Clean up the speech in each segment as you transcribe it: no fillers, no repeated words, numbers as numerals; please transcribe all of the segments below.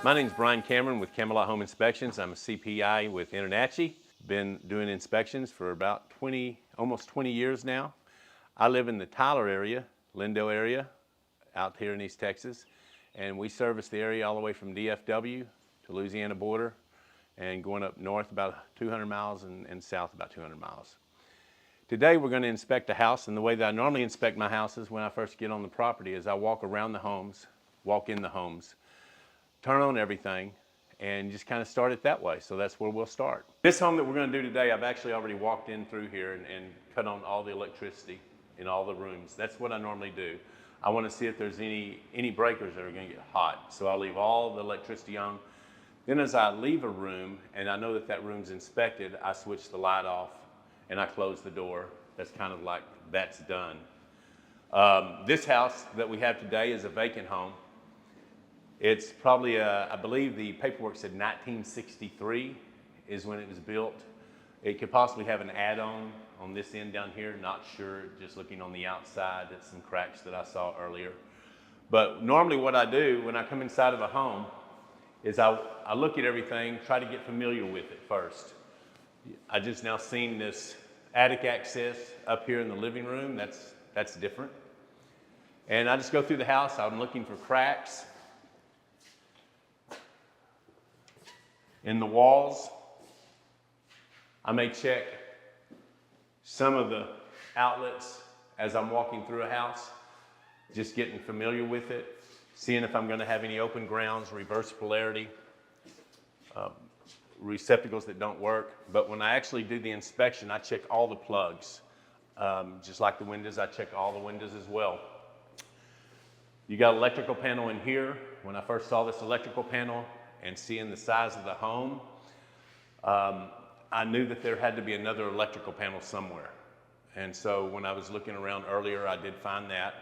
My name is Brian Cameron with Camelot Home Inspections. I'm a CPI with InterNACHI. Been doing inspections for about almost 20 years now. I live in the Tyler area, Lindale area, out here in East Texas. And we service the area all the way from DFW to Louisiana border and going up north about 200 miles and south about 200 miles. Today we're going to inspect a house, and the way that I normally inspect my houses when I first get on the property is I walk around the homes, walk in the homes, turn on everything, and just kind of start it that way. So that's where we'll start. This home that we're going to do today, I've actually already walked in through here and cut on all the electricity in all the rooms. That's what I normally do. I want to see if there's any breakers that are going to get hot. So I'll leave all the electricity on. Then as I leave a room and I know that that room's inspected, I switch the light off and I close the door. That's kind of like that's done. This house that we have today is a vacant home. It's probably, I believe the paperwork said 1963 is when it was built. It could possibly have an add-on on this end down here, not sure, just looking on the outside at some cracks that I saw earlier. But normally what I do when I come inside of a home is I look at everything, try to get familiar with it first. I just now seen this attic access up here in the living room. That's different. And I just go through the house. I'm looking for cracks in the walls. I may check some of the outlets as I'm walking through a house, just getting familiar with it, seeing if I'm going to have any open grounds, reverse polarity, receptacles that don't work. But when I actually do the inspection, I check all the plugs. Just like the windows, I check all the windows as well. You got an electrical panel in here. When I first saw this electrical panel and seeing the size of the home, I knew that there had to be another electrical panel somewhere. And so when I was looking around earlier, I did find that.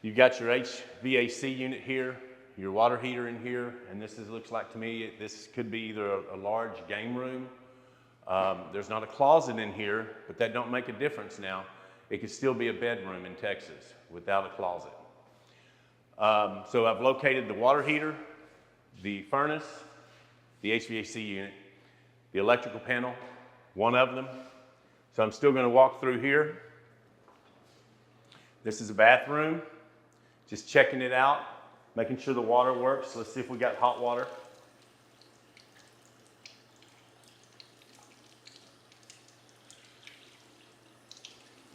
You've got your HVAC unit here, your water heater in here, and looks like to me, this could be either a large game room. There's not a closet in here, but that don't make a difference now. It could still be a bedroom in Texas without a closet. So I've located the water heater, the furnace, the HVAC unit, the electrical panel, one of them. So I'm still going to walk through here. This is a bathroom. Just checking it out, making sure the water works. Let's see if we got hot water.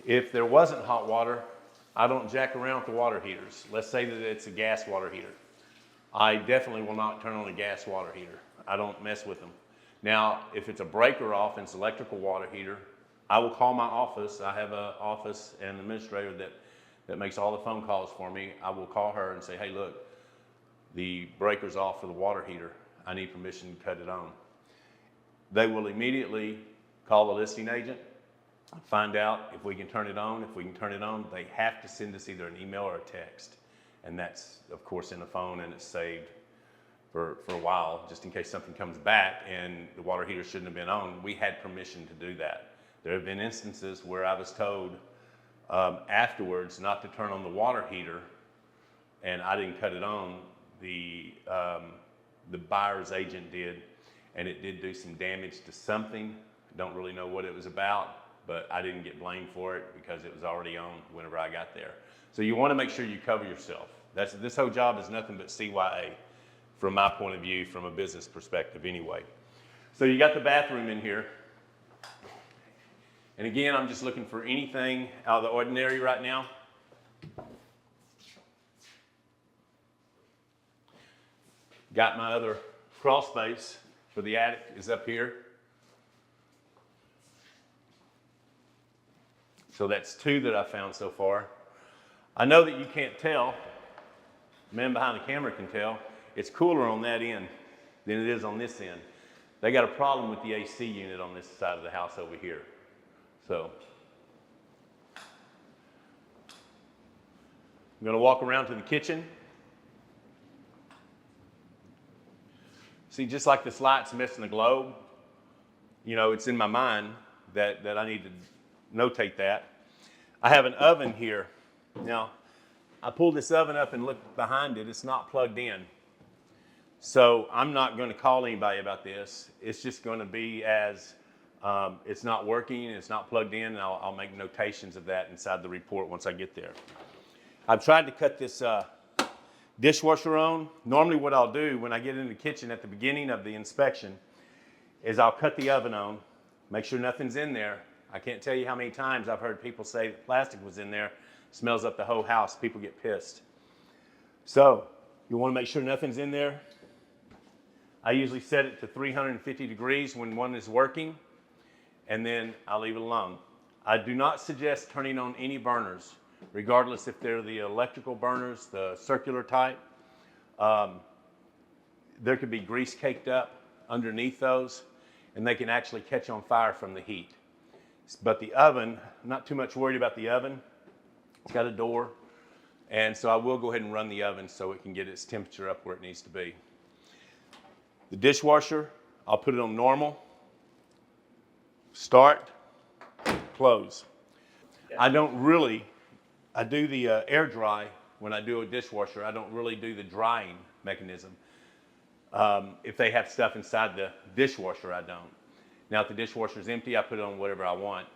If there wasn't hot water, I don't jack around with the water heaters. Let's say that it's a gas water heater. I definitely will not turn on a gas water heater. I don't mess with them. Now, if it's a breaker off and it's electrical water heater, I will call my office. I have an office and an administrator that makes all the phone calls for me. I will call her and say, hey, look, the breaker's off for the water heater. I need permission to cut it on. They will immediately call the listing agent, find out if we can turn it on. If we can turn it on, they have to send us either an email or a text. And that's, of course, in the phone, and it's saved for a while, just in case something comes back and the water heater shouldn't have been on. We had permission to do that. There have been instances where I was told afterwards not to turn on the water heater, and I didn't cut it on. The buyer's agent did, and it did do some damage to something. Don't really know what it was about, but I didn't get blamed for it because it was already on whenever I got there. So you want to make sure you cover yourself. This whole job is nothing but CYA from my point of view, from a business perspective anyway. So you got the bathroom in here. And again, I'm just looking for anything out of the ordinary right now. Got my other crawl space for the attic is up here. So that's two that I found so far. I know that you can't tell, the man behind the camera can tell, it's cooler on that end than it is on this end. They got a problem with the AC unit on this side of the house over here. So I'm going to walk around to the kitchen. See, just like this light's missing the globe, you know, it's in my mind that I need to notate that. I have an oven here. Now, I pulled this oven up and looked behind it. It's not plugged in. So I'm not going to call anybody about this. It's just going to be as it's not working, it's not plugged in, and I'll make notations of that inside the report once I get there. I've tried to cut this dishwasher on. Normally what I'll do when I get in the kitchen at the beginning of the inspection is I'll cut the oven on, make sure nothing's in there. I can't tell you how many times I've heard people say that plastic was in there, smells up the whole house, people get pissed. So you want to make sure nothing's in there. I usually set it to 350 degrees when one is working, and then I'll leave it alone. I do not suggest turning on any burners, regardless if they're the electrical burners, the circular type. There could be grease caked up underneath those, and they can actually catch on fire from the heat. But the oven, I'm not too much worried about the oven. It's got a door, and so I will go ahead and run the oven so it can get its temperature up where it needs to be. The dishwasher, I'll put it on normal, start, close. I do the air dry when I do a dishwasher. I don't really do the drying mechanism. If they have stuff inside the dishwasher, I don't. Now, if the dishwasher is empty, I put it on whatever I want.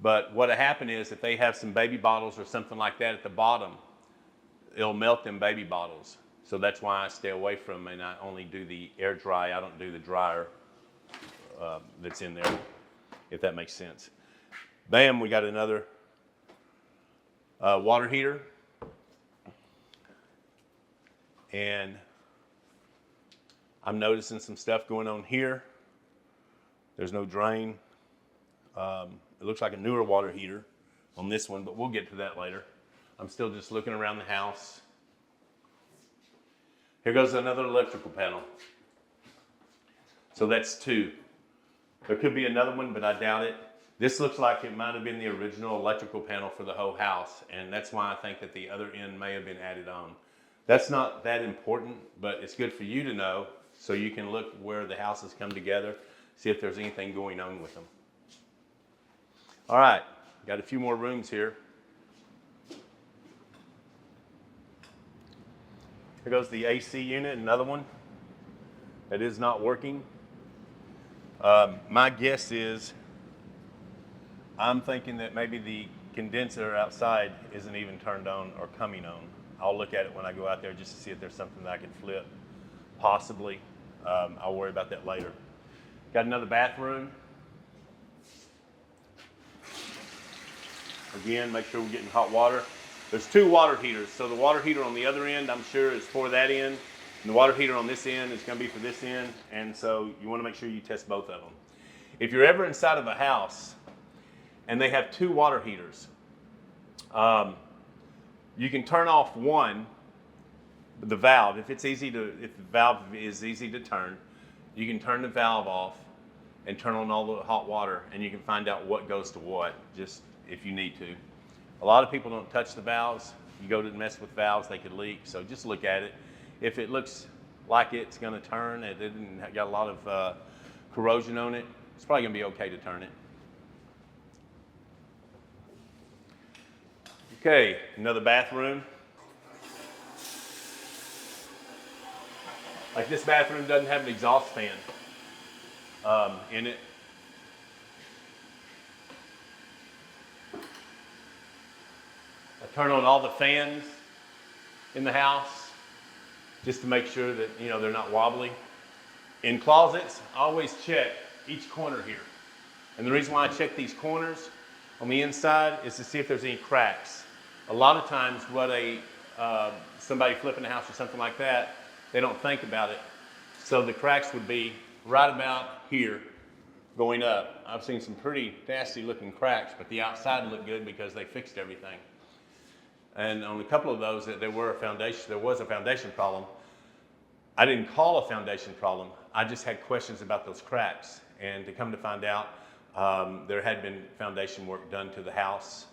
But what'll happen is if they have some baby bottles or something like that at the bottom, it'll melt them baby bottles. So that's why I stay away from them, and I only do the air dry. I don't do the dryer that's in there, if that makes sense. Bam, we got another water heater. And I'm noticing some stuff going on here. There's no drain. It looks like a newer water heater on this one, but we'll get to that later. I'm still just looking around the house. Here goes another electrical panel. So that's two. There could be another one, but I doubt it. This looks like it might have been the original electrical panel for the whole house, and that's why I think that the other end may have been added on. That's not that important, but it's good for you to know so you can look where the houses come together, see if there's anything going on with them. All right, got a few more rooms here. Here goes the AC unit, another one that is not working. My guess is, I'm thinking that maybe the condenser outside isn't even turned on or coming on. I'll look at it when I go out there just to see if there's something that I can flip, possibly. I'll worry about that later. Got another bathroom. Again, make sure we're getting hot water. There's two water heaters, so the water heater on the other end, I'm sure, is for that end, and the water heater on this end is going to be for this end, and so you want to make sure you test both of them. If you're ever inside of a house and they have two water heaters, you can turn off one, the valve. If the valve is easy to turn, you can turn the valve off and turn on all the hot water, and you can find out what goes to what, just if you need to. A lot of people don't touch the valves. You go to mess with valves, they could leak, so just look at it. If it looks like it's going to turn, it didn't got a lot of corrosion on it, it's probably going to be okay to turn it. Okay, another bathroom. Like this bathroom doesn't have an exhaust fan in it. I turn on all the fans in the house just to make sure that, you know, they're not wobbly. In closets, I always check each corner here. And the reason why I check these corners on the inside is to see if there's any cracks. A lot of times what somebody flipping a house or something like that, they don't think about it. So the cracks would be right about here going up. I've seen some pretty nasty looking cracks, but the outside looked good because they fixed everything. And on a couple of those, there was a foundation problem. I didn't call a foundation problem. I just had questions about those cracks. And to come to find out, there had been foundation work done to the house,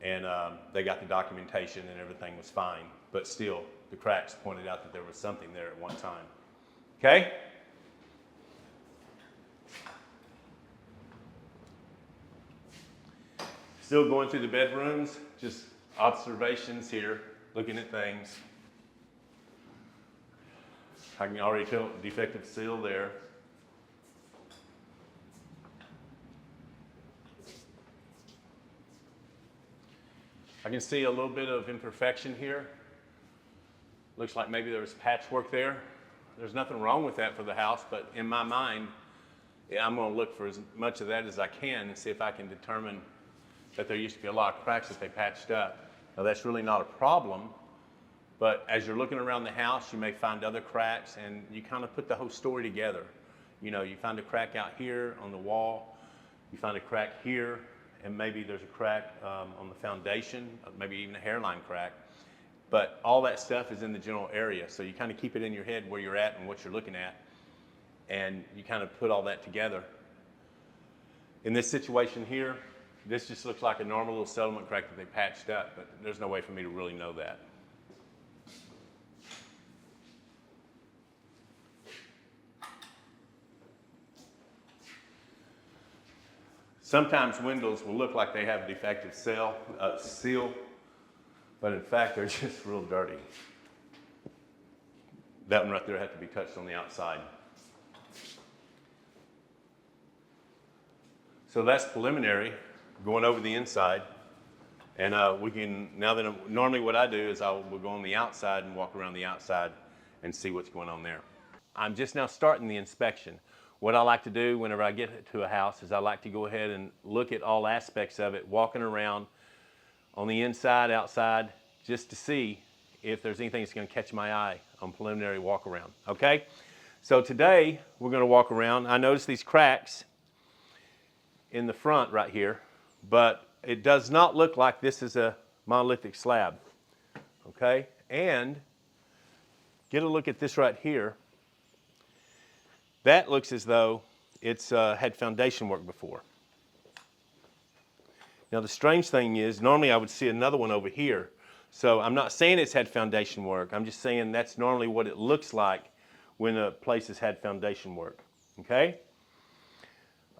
and they got the documentation and everything was fine. But still, the cracks pointed out that there was something there at one time. Okay? Still going through the bedrooms, just observations here, looking at things. I can already tell defective seal there. I can see a little bit of imperfection here. Looks like maybe there was patchwork there. There's nothing wrong with that for the house, but in my mind, I'm going to look for as much of that as I can and see if I can determine that there used to be a lot of cracks that they patched up. Now that's really not a problem, but as you're looking around the house, you may find other cracks, and you kind of put the whole story together. You know, you find a crack out here on the wall, you find a crack here, and maybe there's a crack on the foundation, maybe even a hairline crack. But all that stuff is in the general area, so you kind of keep it in your head where you're at and what you're looking at, and you kind of put all that together. In this situation here, this just looks like a normal little settlement crack that they patched up, but there's no way for me to really know that. Sometimes windows will look like they have a defective seal, but in fact they're just real dirty. That one right there had to be touched on the outside. So that's preliminary, going over the inside. And we can, now that normally what I do is I will go on the outside and walk around the outside and see what's going on there. I'm just now starting the inspection. What I like to do whenever I get to a house is I like to go ahead and look at all aspects of it, walking around on the inside, outside, just to see if there's anything that's going to catch my eye on preliminary walk around. Okay? So today we're going to walk around. I notice these cracks in the front right here, but it does not look like this is a monolithic slab. Okay? And get a look at this right here. That looks as though it's had foundation work before. Now the strange thing is, normally I would see another one over here. So I'm not saying it's had foundation work. I'm just saying that's normally what it looks like when a place has had foundation work. Okay?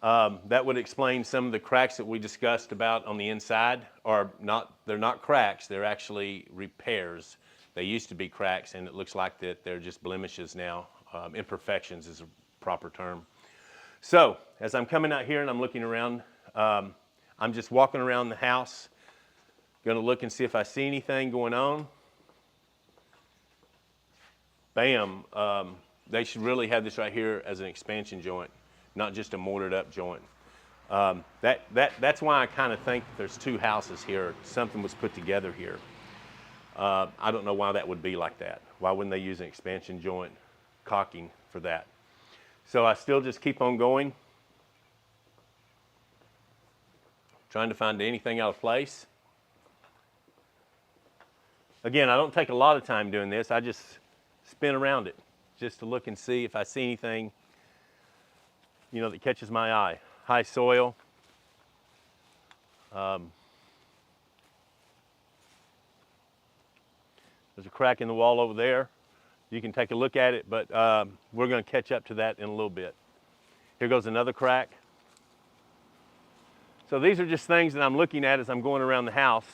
That would explain some of the cracks that we discussed about on the inside. They're not cracks, they're actually repairs. They used to be cracks, and it looks like that they're just blemishes now. Imperfections is a proper term. So as I'm coming out here and I'm looking around, I'm just walking around the house, going to look and see if I see anything going on. Bam, they should really have this right here as an expansion joint, not just a mortared up joint. That's why I kind of think that there's two houses here. Something was put together here. I don't know why that would be like that. Why wouldn't they use an expansion joint caulking for that? So I still just keep on going, trying to find anything out of place. Again, I don't take a lot of time doing this. I just spin around it just to look and see if I see anything, you know, that catches my eye. High soil. There's a crack in the wall over there. You can take a look at it, but we're going to catch up to that in a little bit. Here goes another crack. So these are just things that I'm looking at as I'm going around the house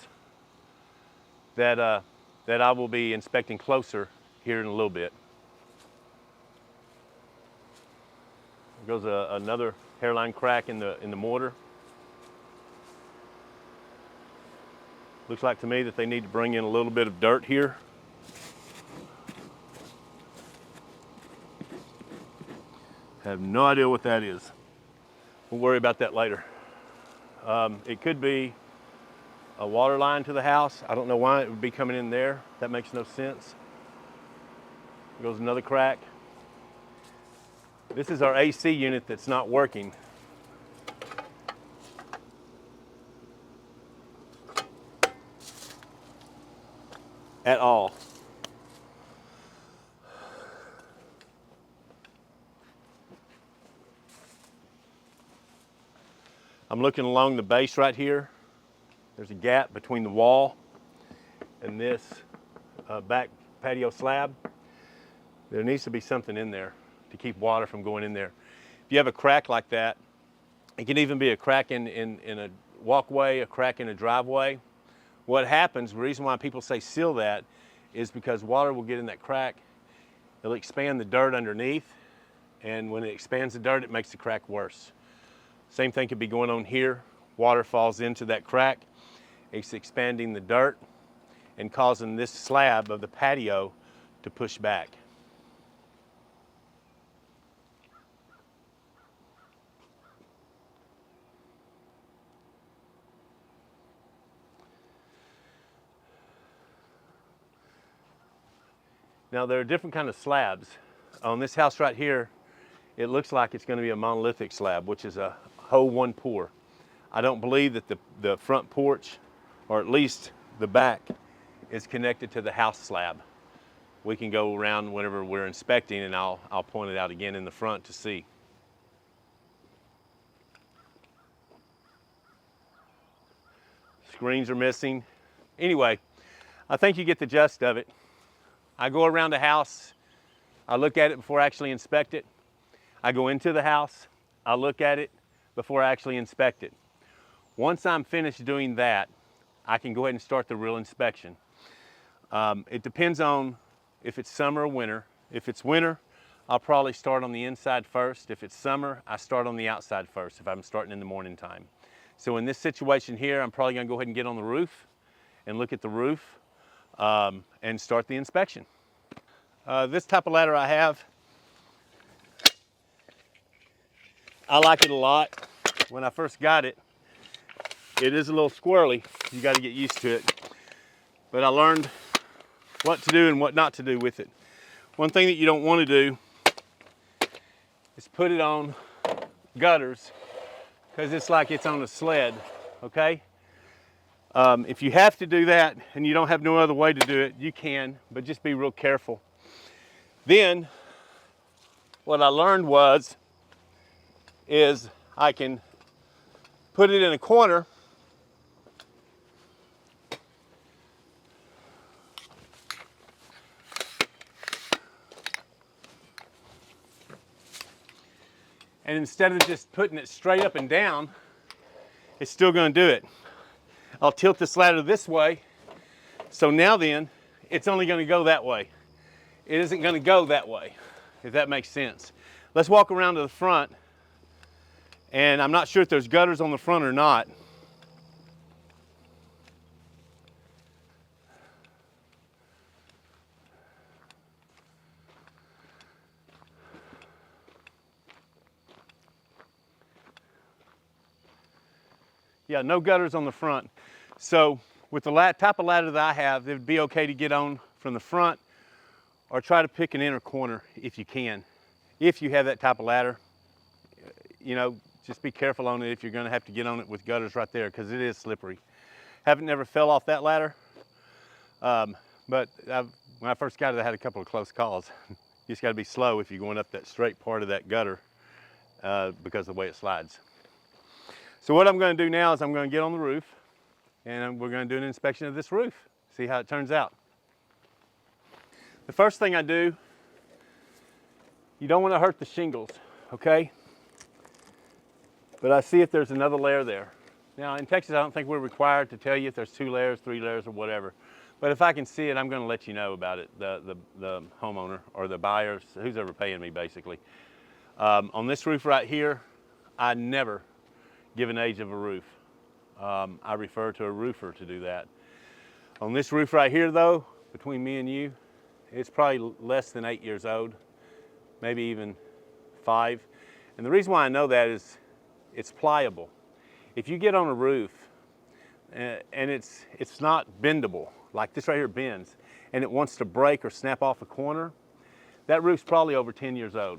that I will be inspecting closer here in a little bit. There goes another hairline crack in the mortar. Looks like to me that they need to bring in a little bit of dirt here. I have no idea what that is. We'll worry about that later. It could be a water line to the house. I don't know why it would be coming in there. That makes no sense. There goes another crack. This is our AC unit that's not working. At all. I'm looking along the base right here. There's a gap between the wall and this back patio slab. There needs to be something in there to keep water from going in there. If you have a crack like that, it can even be a crack in a walkway, a crack in a driveway. What happens, the reason why people say seal that, is because water will get in that crack It'll expand the dirt underneath, and when it expands the dirt, it makes the crack worse. Same thing could be going on here. Water falls into that crack. It's expanding the dirt and causing this slab of the patio to push back. Now there are different kind of slabs. On this house right here, it looks like it's going to be a monolithic slab, which is a whole one pour. I don't believe that the front porch, or at least the back, is connected to the house slab. We can go around whenever we're inspecting, and I'll point it out again in the front to see. Screens are missing. Anyway, I think you get the gist of it. I go around the house, I look at it before I actually inspect it. I go into the house, I look at it before I actually inspect it. Once I'm finished doing that, I can go ahead and start the real inspection. It depends on if it's summer or winter. If it's winter, I'll probably start on the inside first. If it's summer, I start on the outside first if I'm starting in the morning time. So in this situation here, I'm probably gonna go ahead and get on the roof and look at the roof and start the inspection. This type of ladder I have, I like it a lot. When I first got it, it is a little squirrely. You got to get used to it. But I learned what to do and what not to do with it. One thing that you don't want to do is put it on gutters, because it's like it's on a sled, okay? If you have to do that and you don't have no other way to do it, you can, but just be real careful. Then, what I learned is I can put it in a corner and instead of just putting it straight up and down, it's still going to do it. I'll tilt this ladder this way, so now then, it's only going to go that way. It isn't going to go that way, if that makes sense. Let's walk around to the front, and I'm not sure if there's gutters on the front or not. Yeah, no gutters on the front. So with the type of ladder that I have, it would be okay to get on from the front, or try to pick an inner corner if you can. If you have that type of ladder, you know, just be careful on it if you're gonna have to get on it with gutters right there, because it is slippery. Haven't never fell off that ladder, but when I first got it, I had a couple of close calls. You just gotta be slow if you're going up that straight part of that gutter because of the way it slides. So what I'm gonna do now is I'm gonna get on the roof, and we're gonna do an inspection of this roof, see how it turns out. The first thing I do, you don't want to hurt the shingles, okay? But I see if there's another layer there. Now in Texas, I don't think we're required to tell you if there's 2 layers, 3 layers, or whatever. But if I can see it, I'm going to let you know about it, the homeowner or the buyer, who's ever paying me basically. On this roof right here, I never give an age of a roof. I refer to a roofer to do that. On this roof right here though, between me and you, it's probably less than 8 years old, maybe even 5. And the reason why I know that is it's pliable. If you get on a roof and it's not bendable, like this right here bends, and it wants to break or snap off a corner, that roof's probably over 10 years old.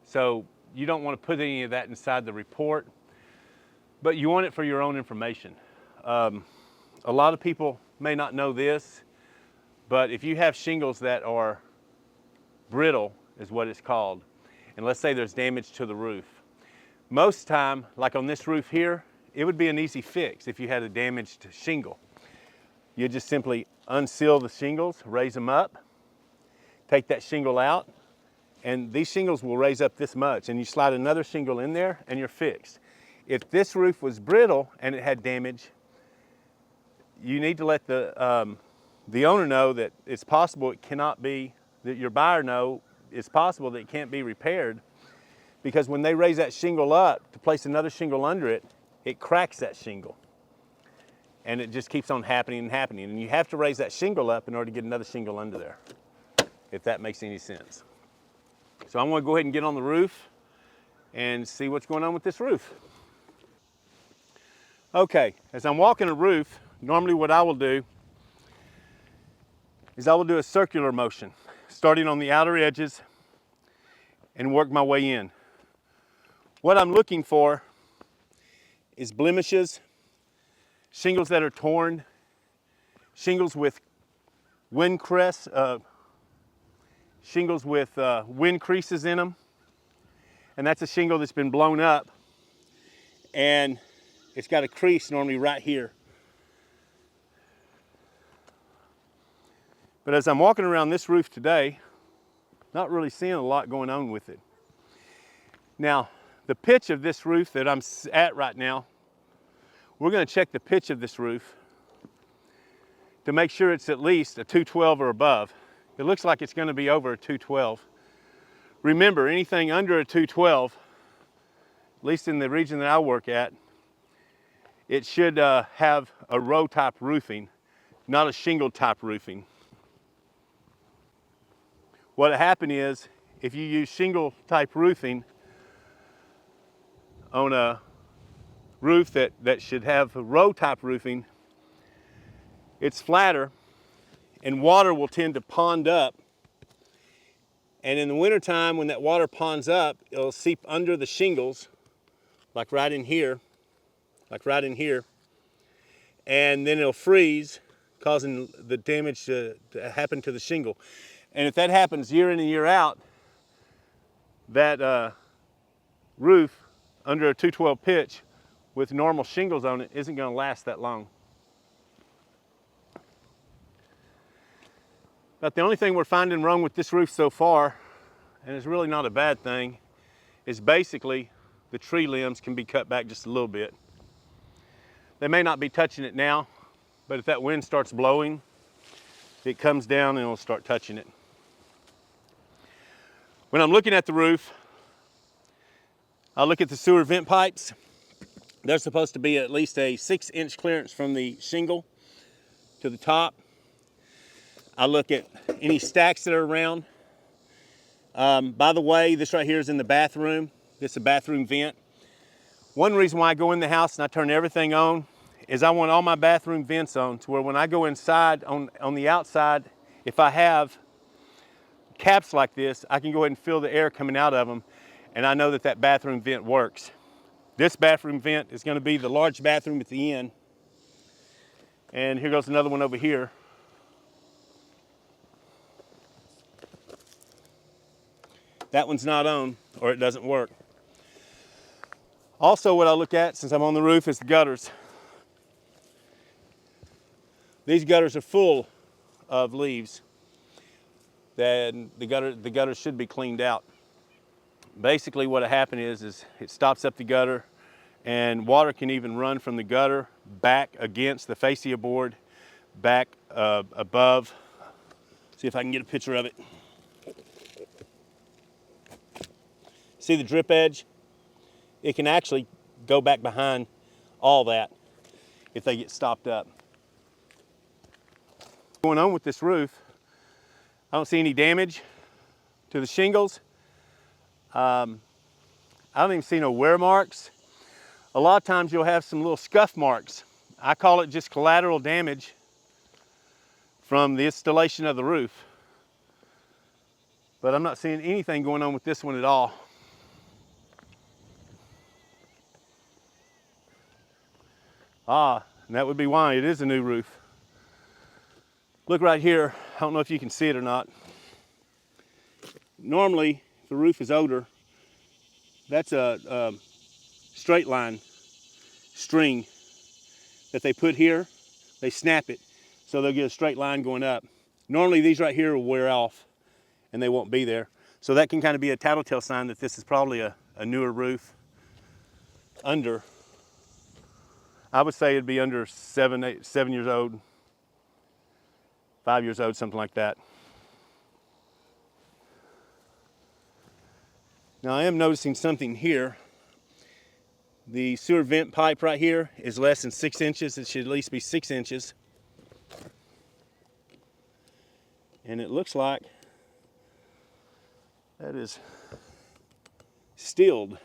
So you don't want to put any of that inside the report, but you want it for your own information. A lot of people may not know this, but if you have shingles that are brittle, is what it's called, and let's say there's damage to the roof, most time, like on this roof here, it would be an easy fix if you had a damaged shingle. You just simply unseal the shingles, raise them up, take that shingle out, and these shingles will raise up this much, and you slide another shingle in there and you're fixed. If this roof was brittle and it had damage, you need to let the the owner know that it's possible it cannot be, that your buyer know it's possible that it can't be repaired, because when they raise that shingle up to place another shingle under it, it cracks that shingle. And it just keeps on happening and happening. And you have to raise that shingle up in order to get another shingle under there, if that makes any sense. So I'm gonna go ahead and get on the roof and see what's going on with this roof. Okay, as I'm walking a roof, normally what I will do is I will do a circular motion, starting on the outer edges and work my way in. What I'm looking for is blemishes, shingles that are torn, shingles with wind crests, shingles with wind creases in them. And that's a shingle that's been blown up and it's got a crease normally right here. But as I'm walking around this roof today, not really seeing a lot going on with it. Now, the pitch of this roof that I'm at right now, we're going to check the pitch of this roof to make sure it's at least a 212 or above. It looks like it's going to be over a 212. Remember, anything under a 212, at least in the region that I work at, it should have a row type roofing, not a shingle type roofing. What happened is, if you use shingle type roofing on a roof that should have a row type roofing, it's flatter and water will tend to pond up. And in the wintertime, when that water ponds up, it'll seep under the shingles, like right in here, and then it'll freeze, causing the damage to happen to the shingle. And if that happens year in and year out, that roof under a 212 pitch with normal shingles on it isn't going to last that long. But the only thing we're finding wrong with this roof so far, and it's really not a bad thing, is basically the tree limbs can be cut back just a little bit. They may not be touching it now, but if that wind starts blowing, it comes down and it'll start touching it. When I'm looking at the roof, I'll look at the sewer vent pipes. They're supposed to be at least a 6-inch clearance from the shingle to the top. I look at any stacks that are around. By the way, this right here is in the bathroom. This is a bathroom vent. One reason why I go in the house and I turn everything on is I want all my bathroom vents on to where when I go inside on the outside, if I have caps like this, I can go ahead and feel the air coming out of them, and I know that that bathroom vent works. This bathroom vent is going to be the large bathroom at the end, and here goes another one over here. That one's not on, or it doesn't work. Also, what I look at, since I'm on the roof, is the gutters. These gutters are full of leaves. Then the gutter should be cleaned out. Basically what happened is it stops up the gutter, and water can even run from the gutter back against the fascia board, back above. See if I can get a picture of it. See the drip edge? It can actually go back behind all that if they get stopped up. What's going on with this roof? I don't see any damage to the shingles. I don't even see no wear marks. A lot of times you'll have some little scuff marks. I call it just collateral damage from the installation of the roof. But I'm not seeing anything going on with this one at all. Ah, and that would be why it is a new roof. Look right here. I don't know if you can see it or not. Normally, if the roof is older, that's a straight line string that they put here. They snap it so they'll get a straight line going up. Normally, these right here will wear off and they won't be there. So that can kind of be a tattletale sign that this is probably a newer roof. I would say it'd be under 7 years old. 5 years old, something like that. Now I am noticing something here. The sewer vent pipe right here is less than 6 inches. It should at least be 6 inches. And it looks like that is stilled.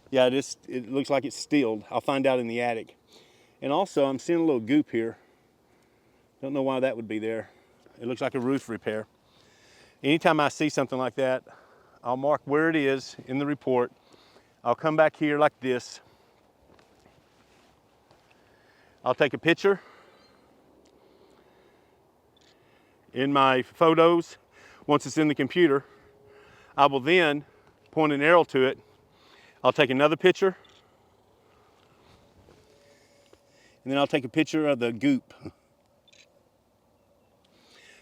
Yeah, it looks like it's stilled. I'll find out in the attic. And also, I'm seeing a little goop here. Don't know why that would be there. It looks like a roof repair. Anytime I see something like that, I'll mark where it is in the report. I'll come back here like this. I'll take a picture in my photos. Once it's in the computer, I will then point an arrow to it. I'll take another picture, and then I'll take a picture of the goop.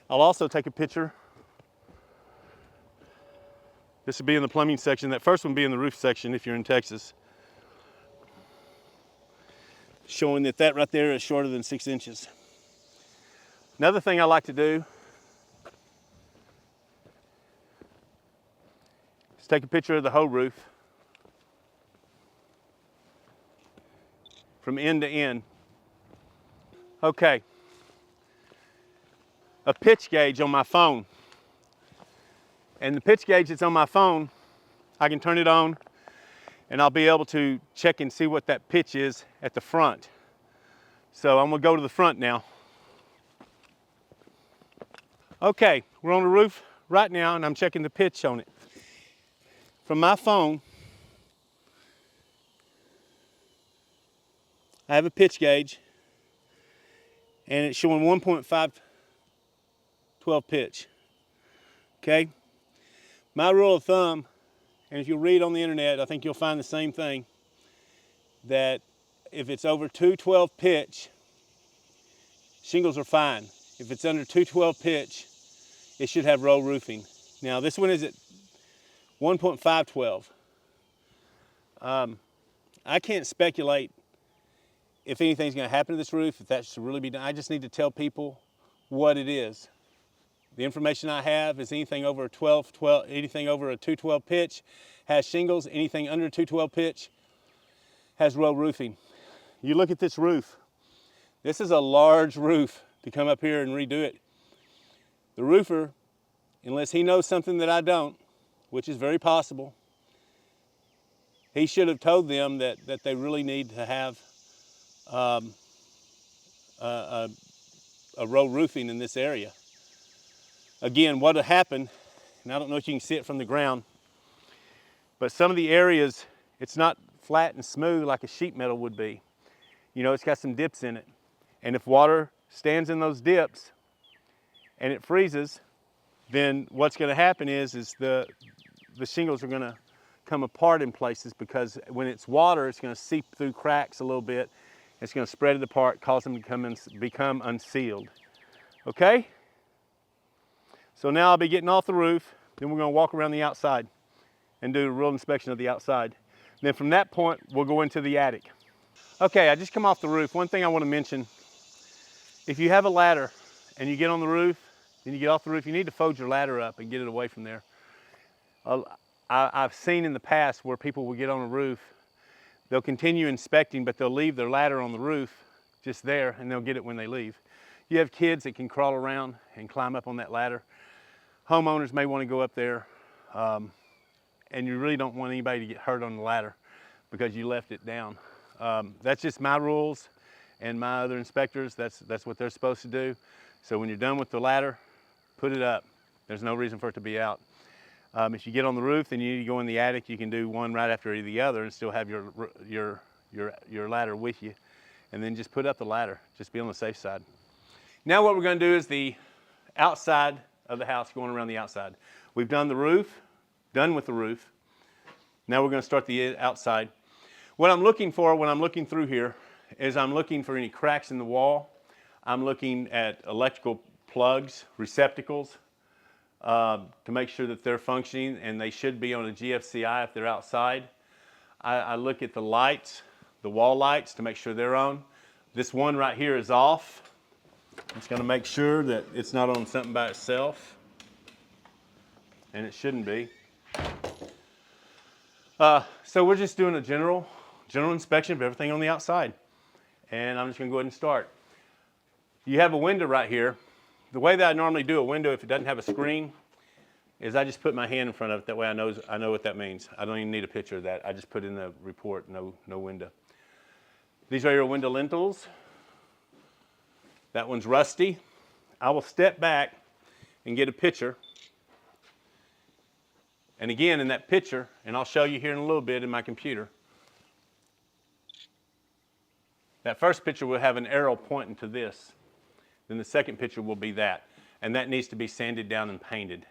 I'll also take a picture. This would be in the plumbing section. That first one would be in the roof section if you're in Texas. Showing that that right there is shorter than 6 inches. Another thing I like to do is take a picture of the whole roof from end to end. Okay. A pitch gauge on my phone. And the pitch gauge that's on my phone, I can turn it on and I'll be able to check and see what that pitch is at the front. So I'm gonna go to the front now. Okay, we're on the roof right now and I'm checking the pitch on it. From my phone, I have a pitch gauge and it's showing 1.512 pitch, okay? My rule of thumb, and if you read on the internet, I think you'll find the same thing, that if it's over 212 pitch, shingles are fine. If it's under 212 pitch, it should have roll roofing. Now this one is at 1.512. I can't speculate if anything's going to happen to this roof, if that should really be done. I just need to tell people what it is. The information I have is anything over a 12, anything over a 212 pitch has shingles. Anything under 212 pitch has roll roofing. You look at this roof. This is a large roof to come up here and redo it. The roofer, unless he knows something that I don't, which is very possible, he should have told them that they really need to have a roll roofing in this area. Again, what happened, and I don't know if you can see it from the ground, but some of the areas, it's not flat and smooth like a sheet metal would be. You know, it's got some dips in it. And if water stands in those dips and it freezes, then what's going to happen is the shingles are going to come apart in places, because when it's water, it's going to seep through cracks a little bit. It's going to spread it apart, cause them to become unsealed. Okay? So now I'll be getting off the roof, then we're going to walk around the outside and do a real inspection of the outside. Then from that point, we'll go into the attic. Okay, I just come off the roof. One thing I want to mention, if you have a ladder and you get on the roof, then you get off the roof, you need to fold your ladder up and get it away from there. I've seen in the past where people will get on a roof, they'll continue inspecting, but they'll leave their ladder on the roof just there, and they'll get it when they leave. You have kids that can crawl around and climb up on that ladder. Homeowners may want to go up there, and you really don't want anybody to get hurt on the ladder because you left it down. That's just my rules, and my other inspectors, that's what they're supposed to do. So when you're done with the ladder, put it up. There's no reason for it to be out. If you get on the roof, then you need to go in the attic. You can do one right after the other and still have your ladder with you. And then just put up the ladder. Just be on the safe side. Now what we're going to do is the outside of the house, going around the outside. We've done the roof, done with the roof. Now we're going to start the outside. What I'm looking for when I'm looking through here is I'm looking for any cracks in the wall. I'm looking at electrical plugs, receptacles, to make sure that they're functioning, and they should be on a GFCI if they're outside. I look at the lights, the wall lights to make sure they're on. This one right here is off. I'm just going to make sure that it's not on something by itself, and it shouldn't be. So we're just doing a general inspection of everything on the outside, and I'm just going to go ahead and start. You have a window right here. The way that I normally do a window, if it doesn't have a screen, is I just put my hand in front of it. That way I know what that means. I don't even need a picture of that. I just put in the report, no window. These are your window lintels. That one's rusty. I will step back and get a picture. And again, in that picture, and I'll show you here in a little bit in my computer, that first picture will have an arrow pointing to this. Then the second picture will be that. And that needs to be sanded down and painted.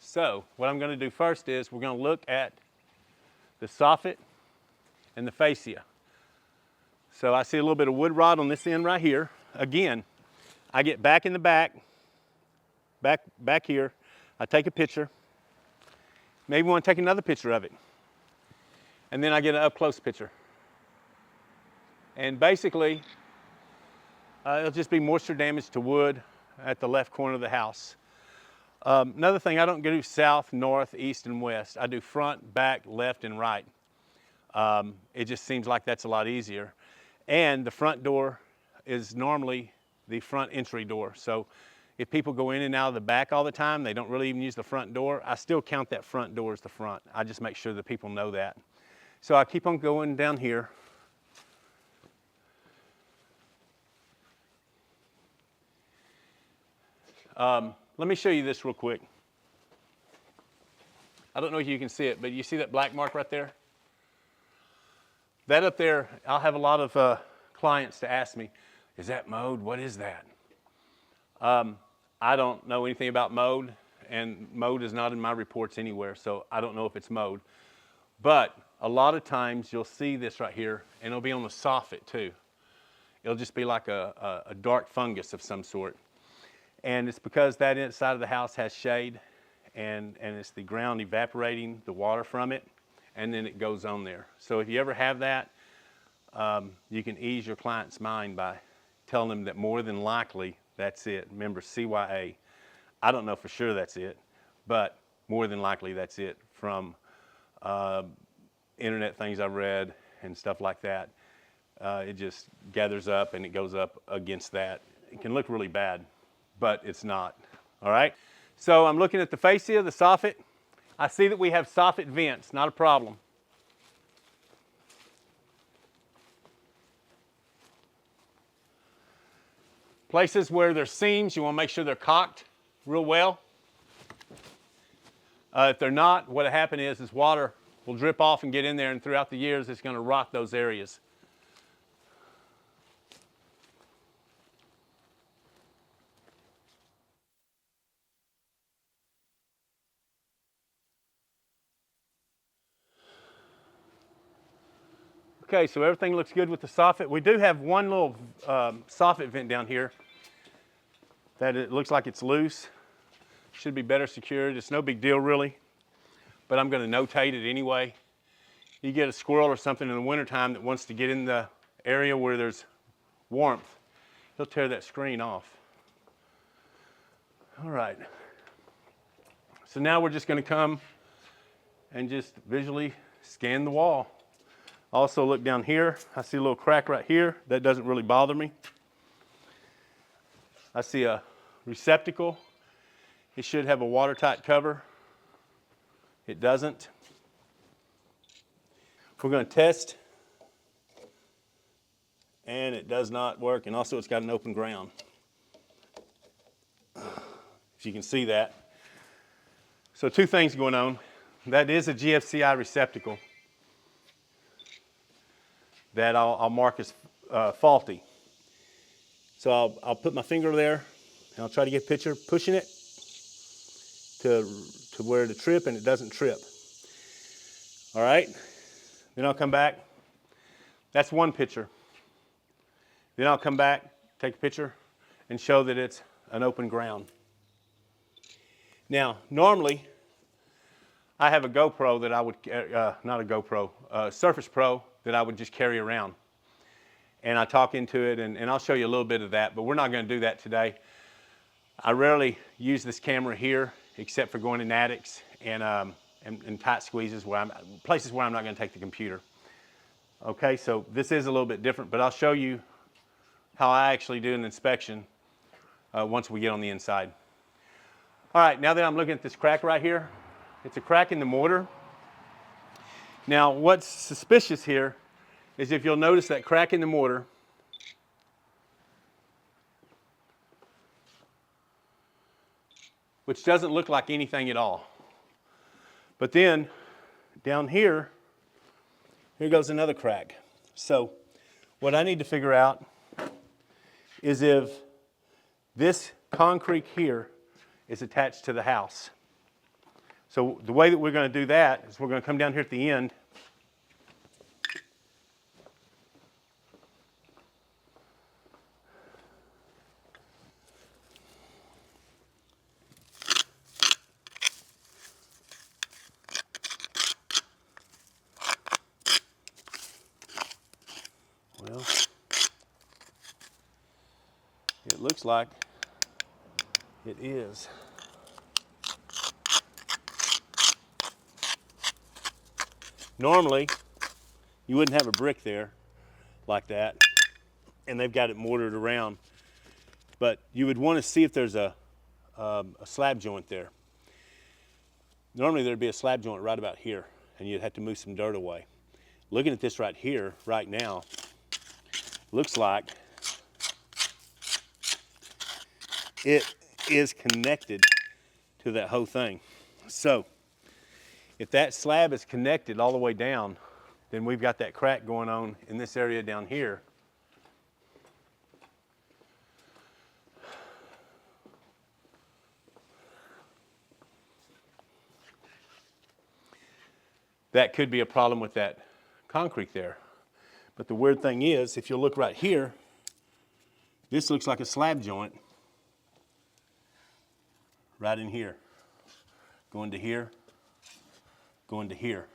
So what I'm going to do first is we're going to look at the soffit and the fascia. So I see a little bit of wood rot on this end right here. Again, I get back in the back here. I take a picture. Maybe want to take another picture of it. And then I get an up-close picture. And basically, it'll just be moisture damage to wood at the left corner of the house. Another thing, I don't do south, north, east, and west. I do front, back, left, and right. It just seems like that's a lot easier. And the front door is normally the front entry door. So if people go in and out of the back all the time, they don't really even use the front door, I still count that front door as the front. I just make sure that people know that. So I keep on going down here. Let me show you this real quick. I don't know if you can see it, but you see that black mark right there? That up there, I'll have a lot of clients to ask me, is that mowed? What is that? I don't know anything about mowed, and mowed is not in my reports anywhere, so I don't know if it's mowed. But a lot of times you'll see this right here, and it'll be on the soffit too. It'll just be like a dark fungus of some sort. And it's because that inside of the house has shade, and it's the ground evaporating the water from it, and then it goes on there. So if you ever have that, you can ease your client's mind by telling them that more than likely that's it. Remember, CYA. I don't know for sure that's it, but more than likely that's it from internet things I've read and stuff like that. It just gathers up and it goes up against that. It can look really bad, but it's not. All right? So I'm looking at the fascia, the soffit. I see that we have soffit vents, not a problem. Places where there's seams, you want to make sure they're caulked real well. If they're not, what'll happen is water will drip off and get in there, and throughout the years it's going to rot those areas. Okay, so everything looks good with the soffit. We do have one little soffit vent down here that it looks like it's loose. Should be better secured. It's no big deal really, but I'm going to notate it anyway. You get a squirrel or something in the wintertime that wants to get in the area where there's warmth, he'll tear that screen off. All right. So now we're just going to come and just visually scan the wall. Also look down here. I see a little crack right here. That doesn't really bother me. I see a receptacle. It should have a watertight cover. It doesn't. We're going to test. And it does not work. And also it's got an open ground. If you can see that. So two things going on. That is a GFCI receptacle that I'll mark as faulty. So I'll put my finger there and I'll try to get a picture pushing it to where to trip, and it doesn't trip. All right, then I'll come back. That's one picture. Then I'll come back, take a picture, and show that it's an open ground. Now, normally, I have a GoPro that I would, not a GoPro, Surface Pro that I would just carry around. And I talk into it, and I'll show you a little bit of that, but we're not going to do that today. I rarely use this camera here, except for going in attics and tight squeezes, places where I'm not going to take the computer. Okay, so this is a little bit different, but I'll show you how I actually do an inspection once we get on the inside. All right, now that I'm looking at this crack right here, it's a crack in the mortar. Now, what's suspicious here is if you'll notice that crack in the mortar, which doesn't look like anything at all. But then, down here, here goes another crack. So, what I need to figure out is if this concrete here is attached to the house. So the way that we're going to do that is we're going to come down here at the end. Well, it looks like it is. Normally, you wouldn't have a brick there like that, and they've got it mortared around. But you would want to see if there's a slab joint there. Normally there'd be a slab joint right about here, and you'd have to move some dirt away. Looking at this right here, right now, looks like it is connected to that whole thing. So, if that slab is connected all the way down, then we've got that crack going on in this area down here. That could be a problem with that concrete there. But the weird thing is, if you look right here, this looks like a slab joint right in here, going to here, going to here.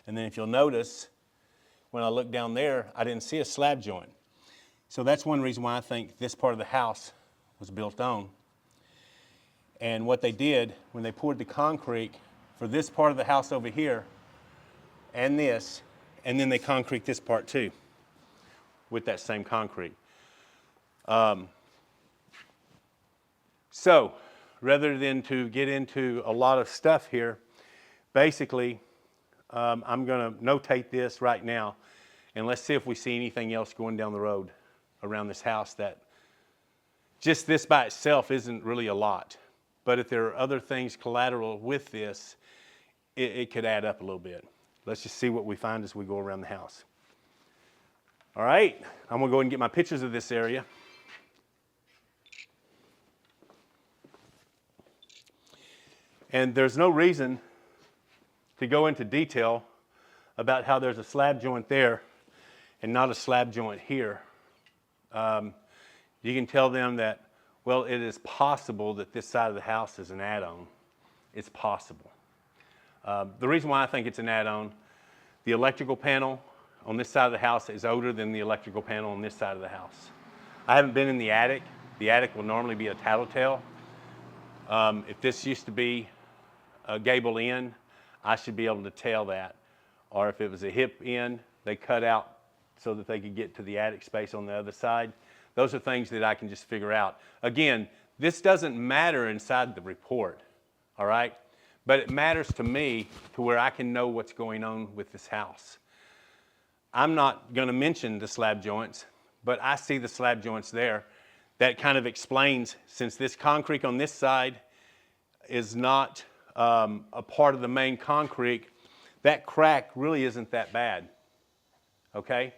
And then if you'll notice, when I look down there, I didn't see a slab joint. So that's one reason why I think this part of the house was built on. And what they did, when they poured the concrete for this part of the house over here, and this, and then they concrete this part too, with that same concrete. So, rather than to get into a lot of stuff here, basically, I'm going to notate this right now, and let's see if we see anything else going down the road around this house that just this by itself isn't really a lot. But if there are other things collateral with this, it could add up a little bit. Let's just see what we find as we go around the house. All right, I'm going to go ahead and get my pictures of this area. And there's no reason to go into detail about how there's a slab joint there and not a slab joint here. You can tell them that, well, it is possible that this side of the house is an add-on. It's possible. The reason why I think it's an add-on, the electrical panel on this side of the house is older than the electrical panel on this side of the house. I haven't been in the attic. The attic will normally be a tattletale. If this used to be a gable end, I should be able to tell that. Or if it was a hip end, they cut out so that they could get to the attic space on the other side. Those are things that I can just figure out. Again, this doesn't matter inside the report, all right? But it matters to me to where I can know what's going on with this house. I'm not going to mention the slab joints, but I see the slab joints there. That kind of explains, since this concrete on this side is not a part of the main concrete, that crack really isn't that bad, okay?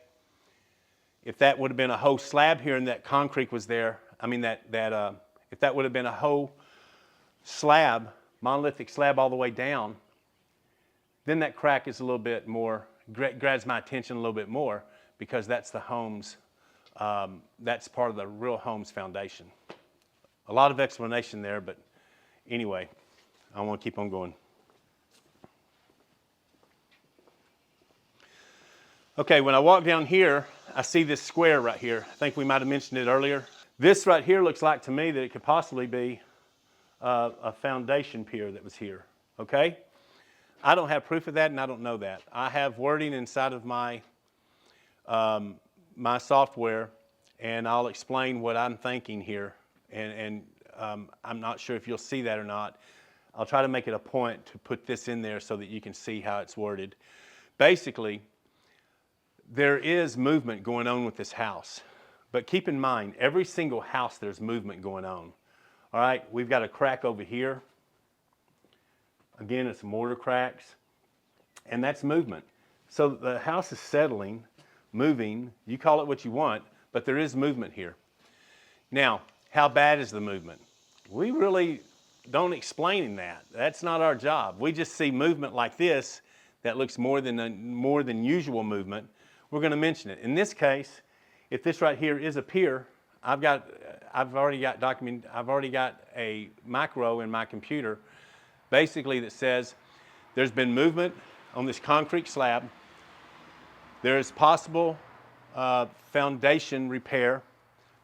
If that would have been a whole slab here and that concrete was there, I mean if that would have been a whole slab, monolithic slab all the way down, then that crack is a little bit more, grabs my attention a little bit more, because that's the home's, that's part of the real home's foundation. A lot of explanation there, but anyway, I want to keep on going. Okay, when I walk down here, I see this square right here. I think we might have mentioned it earlier. This right here looks like to me that it could possibly be a foundation pier that was here, okay? I don't have proof of that and I don't know that. I have wording inside of my, my software, and I'll explain what I'm thinking here, and I'm not sure if you'll see that or not. I'll try to make it a point to put this in there so that you can see how it's worded. Basically, there is movement going on with this house, but keep in mind, every single house there's movement going on. All right, we've got a crack over here. Again, it's mortar cracks, and that's movement. So the house is settling, moving, you call it what you want, but there is movement here. Now, how bad is the movement? We really don't explain that. That's not our job. We just see movement like this that looks more than usual movement. We're going to mention it. In this case, if this right here is a pier, I've already got a macro in my computer, basically that says there's been movement on this concrete slab. There is possible foundation repair.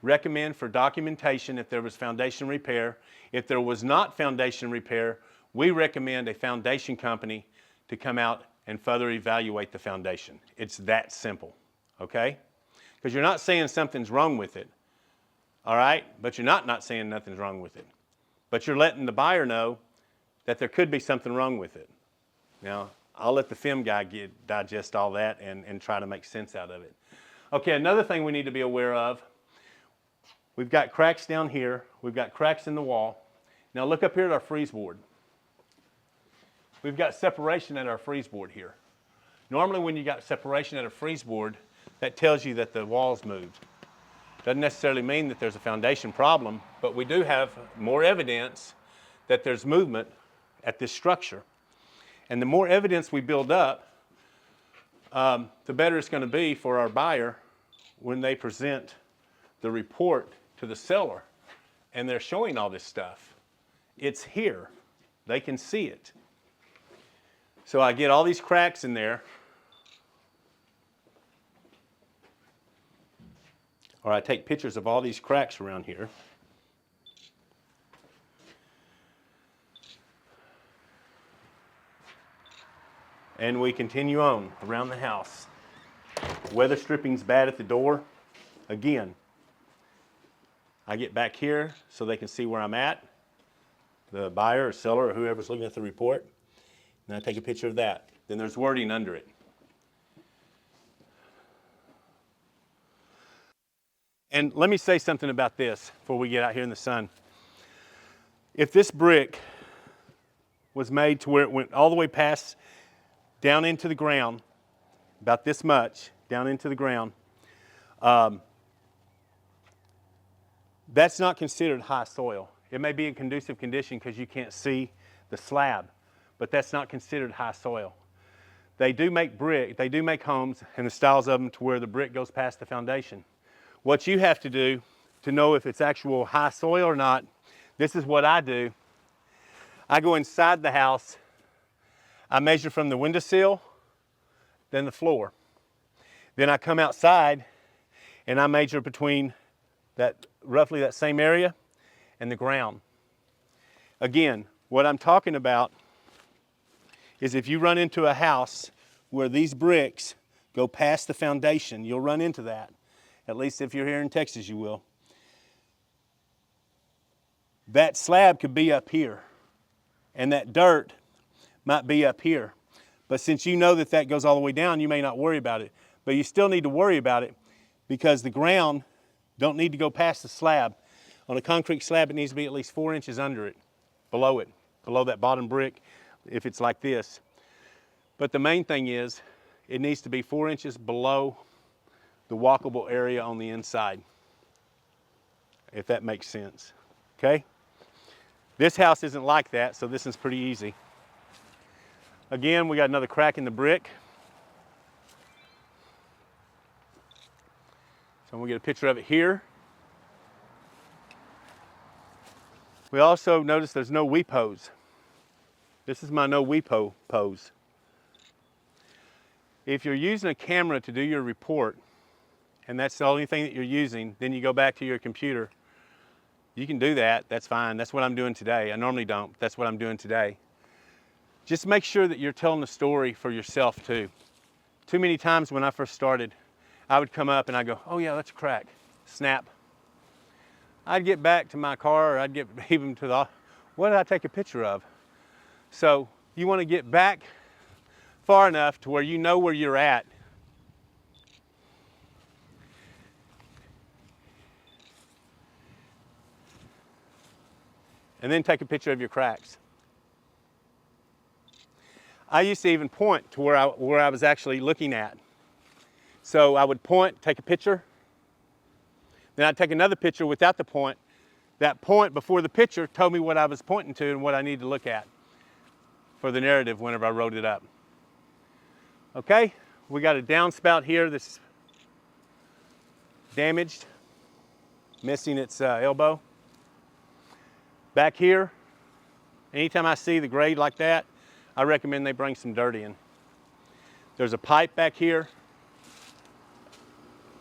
Recommend for documentation if there was foundation repair. If there was not foundation repair, we recommend a foundation company to come out and further evaluate the foundation. It's that simple, okay? Because you're not saying something's wrong with it, all right? But you're not saying nothing's wrong with it. But you're letting the buyer know that there could be something wrong with it. Now, I'll let the FIM guy digest all that and try to make sense out of it. Okay, another thing we need to be aware of, we've got cracks down here. We've got cracks in the wall. Now look up here at our freeze board. We've got separation at our freeze board here. Normally when you got separation at a freeze board, that tells you that the wall's moved. Doesn't necessarily mean that there's a foundation problem, but we do have more evidence that there's movement at this structure. And the more evidence we build up, the better it's going to be for our buyer when they present the report to the seller and they're showing all this stuff. It's here. They can see it. So I get all these cracks in there, or I take pictures of all these cracks around here. And we continue on around the house. Weather stripping's bad at the door. Again, I get back here so they can see where I'm at, the buyer or seller or whoever's looking at the report, and I take a picture of that. Then there's wording under it. And let me say something about this before we get out here in the sun. If this brick was made to where it went all the way past down into the ground, about this much down into the ground, that's not considered high soil. It may be in conducive condition because you can't see the slab, but that's not considered high soil. They do make brick, they do make homes and the styles of them to where the brick goes past the foundation. What you have to do to know if it's actual high soil or not, this is what I do. I go inside the house, I measure from the windowsill, then the floor. Then I come outside and I measure between that, roughly that same area and the ground. Again, what I'm talking about is if you run into a house where these bricks go past the foundation, you'll run into that. At least if you're here in Texas, you will. That slab could be up here, and that dirt might be up here. But since you know that that goes all the way down, you may not worry about it. But you still need to worry about it because the ground don't need to go past the slab. On a concrete slab, it needs to be at least 4 inches under it, below that bottom brick, if it's like this. But the main thing is, it needs to be 4 inches below the walkable area on the inside, if that makes sense, okay? This house isn't like that, so this is pretty easy. Again, we got another crack in the brick. So I'm gonna get a picture of it here. We also notice there's no weep hose. This is my no weep hose. If you're using a camera to do your report, and that's the only thing that you're using, then you go back to your computer. You can do that, that's fine. That's what I'm doing today. I normally don't, but that's what I'm doing today. Just make sure that you're telling the story for yourself too. Too many times when I first started, I would come up and I'd go, oh yeah, that's a crack, snap. I'd get back to my car, or I'd get even to the, what did I take a picture of? So you want to get back far enough to where you know where you're at. And then take a picture of your cracks. I used to even point to where I was actually looking at. So I would point, take a picture, then I'd take another picture without the point. That point before the picture told me what I was pointing to and what I needed to look at for the narrative whenever I wrote it up. Okay, we got a downspout here that's damaged, missing its elbow. Back here, anytime I see the grade like that, I recommend they bring some dirt in. There's a pipe back here.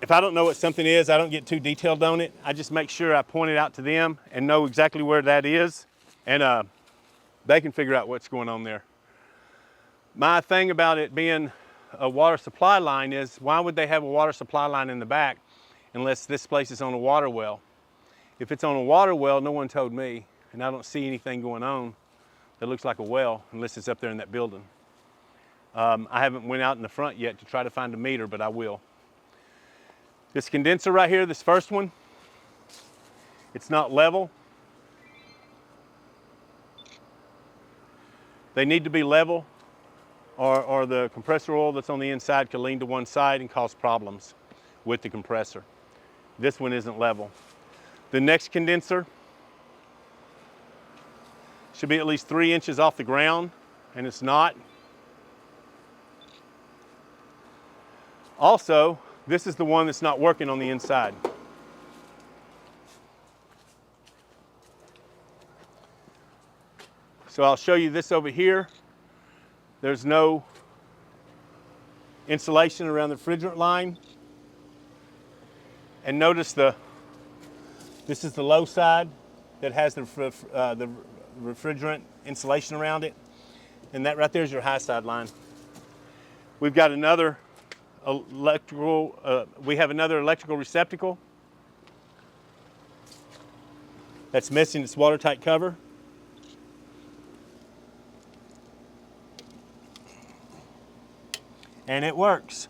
If I don't know what something is, I don't get too detailed on it. I just make sure I point it out to them and know exactly where that is, and they can figure out what's going on there. My thing about it being a water supply line is, why would they have a water supply line in the back unless this place is on a water well? If it's on a water well, no one told me, and I don't see anything going on that looks like a well unless it's up there in that building. I haven't went out in the front yet to try to find a meter, but I will. This condenser right here, this first one, it's not level. They need to be level, or the compressor oil that's on the inside could lean to one side and cause problems with the compressor. This one isn't level. The next condenser should be at least 3 inches off the ground, and it's not. Also, this is the one that's not working on the inside. So I'll show you this over here. There's no insulation around the refrigerant line. And notice this is the low side that has the refrigerant insulation around it. And that right there is your high side line. We've got another electrical receptacle that's missing its watertight cover. And it works.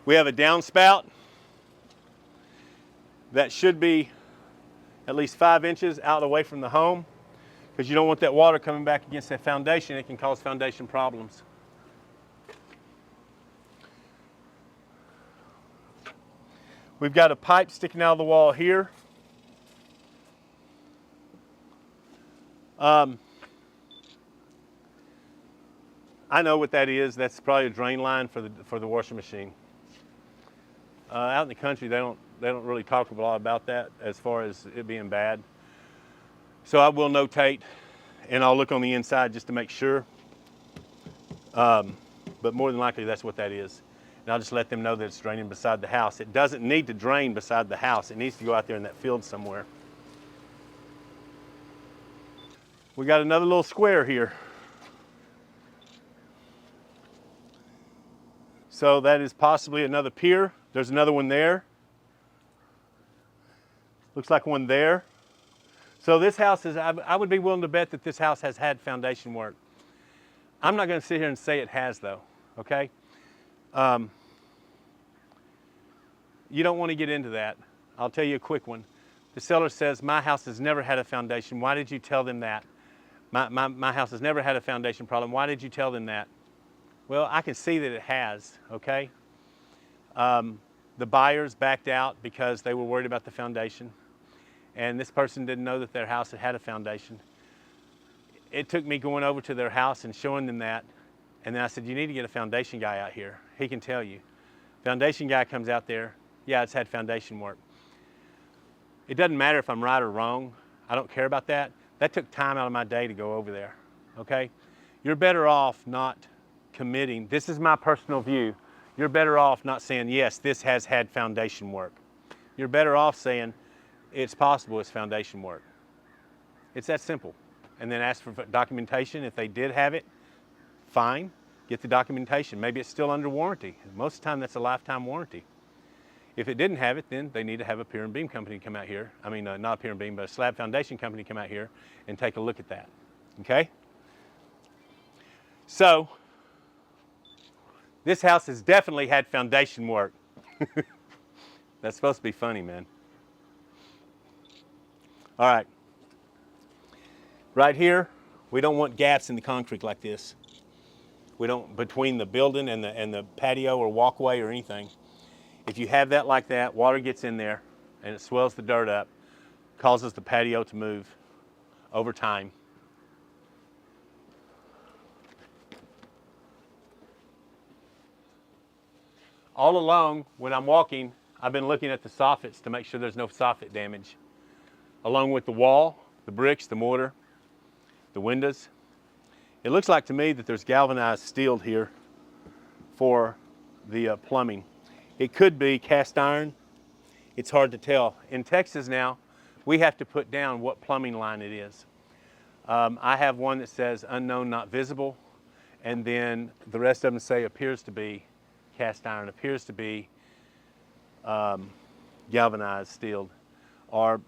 We have a downspout that should be at least 5 inches out away from the home, because you don't want that water coming back against that foundation. It can cause foundation problems. We've got a pipe sticking out of the wall here. I know what that is. That's probably a drain line for the washing machine. Out in the country, they don't really talk a lot about that as far as it being bad. So I will notate, and I'll look on the inside just to make sure. But more than likely, that's what that is. And I'll just let them know that it's draining beside the house. It doesn't need to drain beside the house. It needs to go out there in that field somewhere. We got another little square here. So that is possibly another pier. There's another one there. Looks like one there. So this house is, I would be willing to bet that this house has had foundation work. I'm not going to sit here and say it has though, okay? You don't want to get into that. I'll tell you a quick one. The seller says, my house has never had a foundation. Why did you tell them that? My house has never had a foundation problem. Why did you tell them that? Well, I can see that it has, okay? The buyers backed out because they were worried about the foundation. And this person didn't know that their house had a foundation. It took me going over to their house and showing them that. And then I said, you need to get a foundation guy out here. He can tell you. Foundation guy comes out there. Yeah, it's had foundation work. It doesn't matter if I'm right or wrong. I don't care about that. That took time out of my day to go over there, okay? You're better off not committing, this is my personal view, you're better off not saying, yes, this has had foundation work. You're better off saying, it's possible it's foundation work. It's that simple. And then ask for documentation. If they did have it, fine, get the documentation. Maybe it's still under warranty. Most of the time that's a lifetime warranty. If it didn't have it, then they need to have a pier and beam company come out here. I mean, not a pier and beam, but a slab foundation company come out here and take a look at that, okay? So, this house has definitely had foundation work. That's supposed to be funny, man. All right. Right here, we don't want gaps in the concrete like this. We don't, between the building and the patio or walkway or anything. If you have that like that, water gets in there and it swells the dirt up, causes the patio to move over time. All along, when I'm walking, I've been looking at the soffits to make sure there's no soffit damage. Along with the wall, the bricks, the mortar, the windows. It looks like to me that there's galvanized steel here for the plumbing. It could be cast iron. It's hard to tell. In Texas now, we have to put down what plumbing line it is. I have one that says unknown, not visible, and then the rest of them say appears to be cast iron, appears to be galvanized steel, or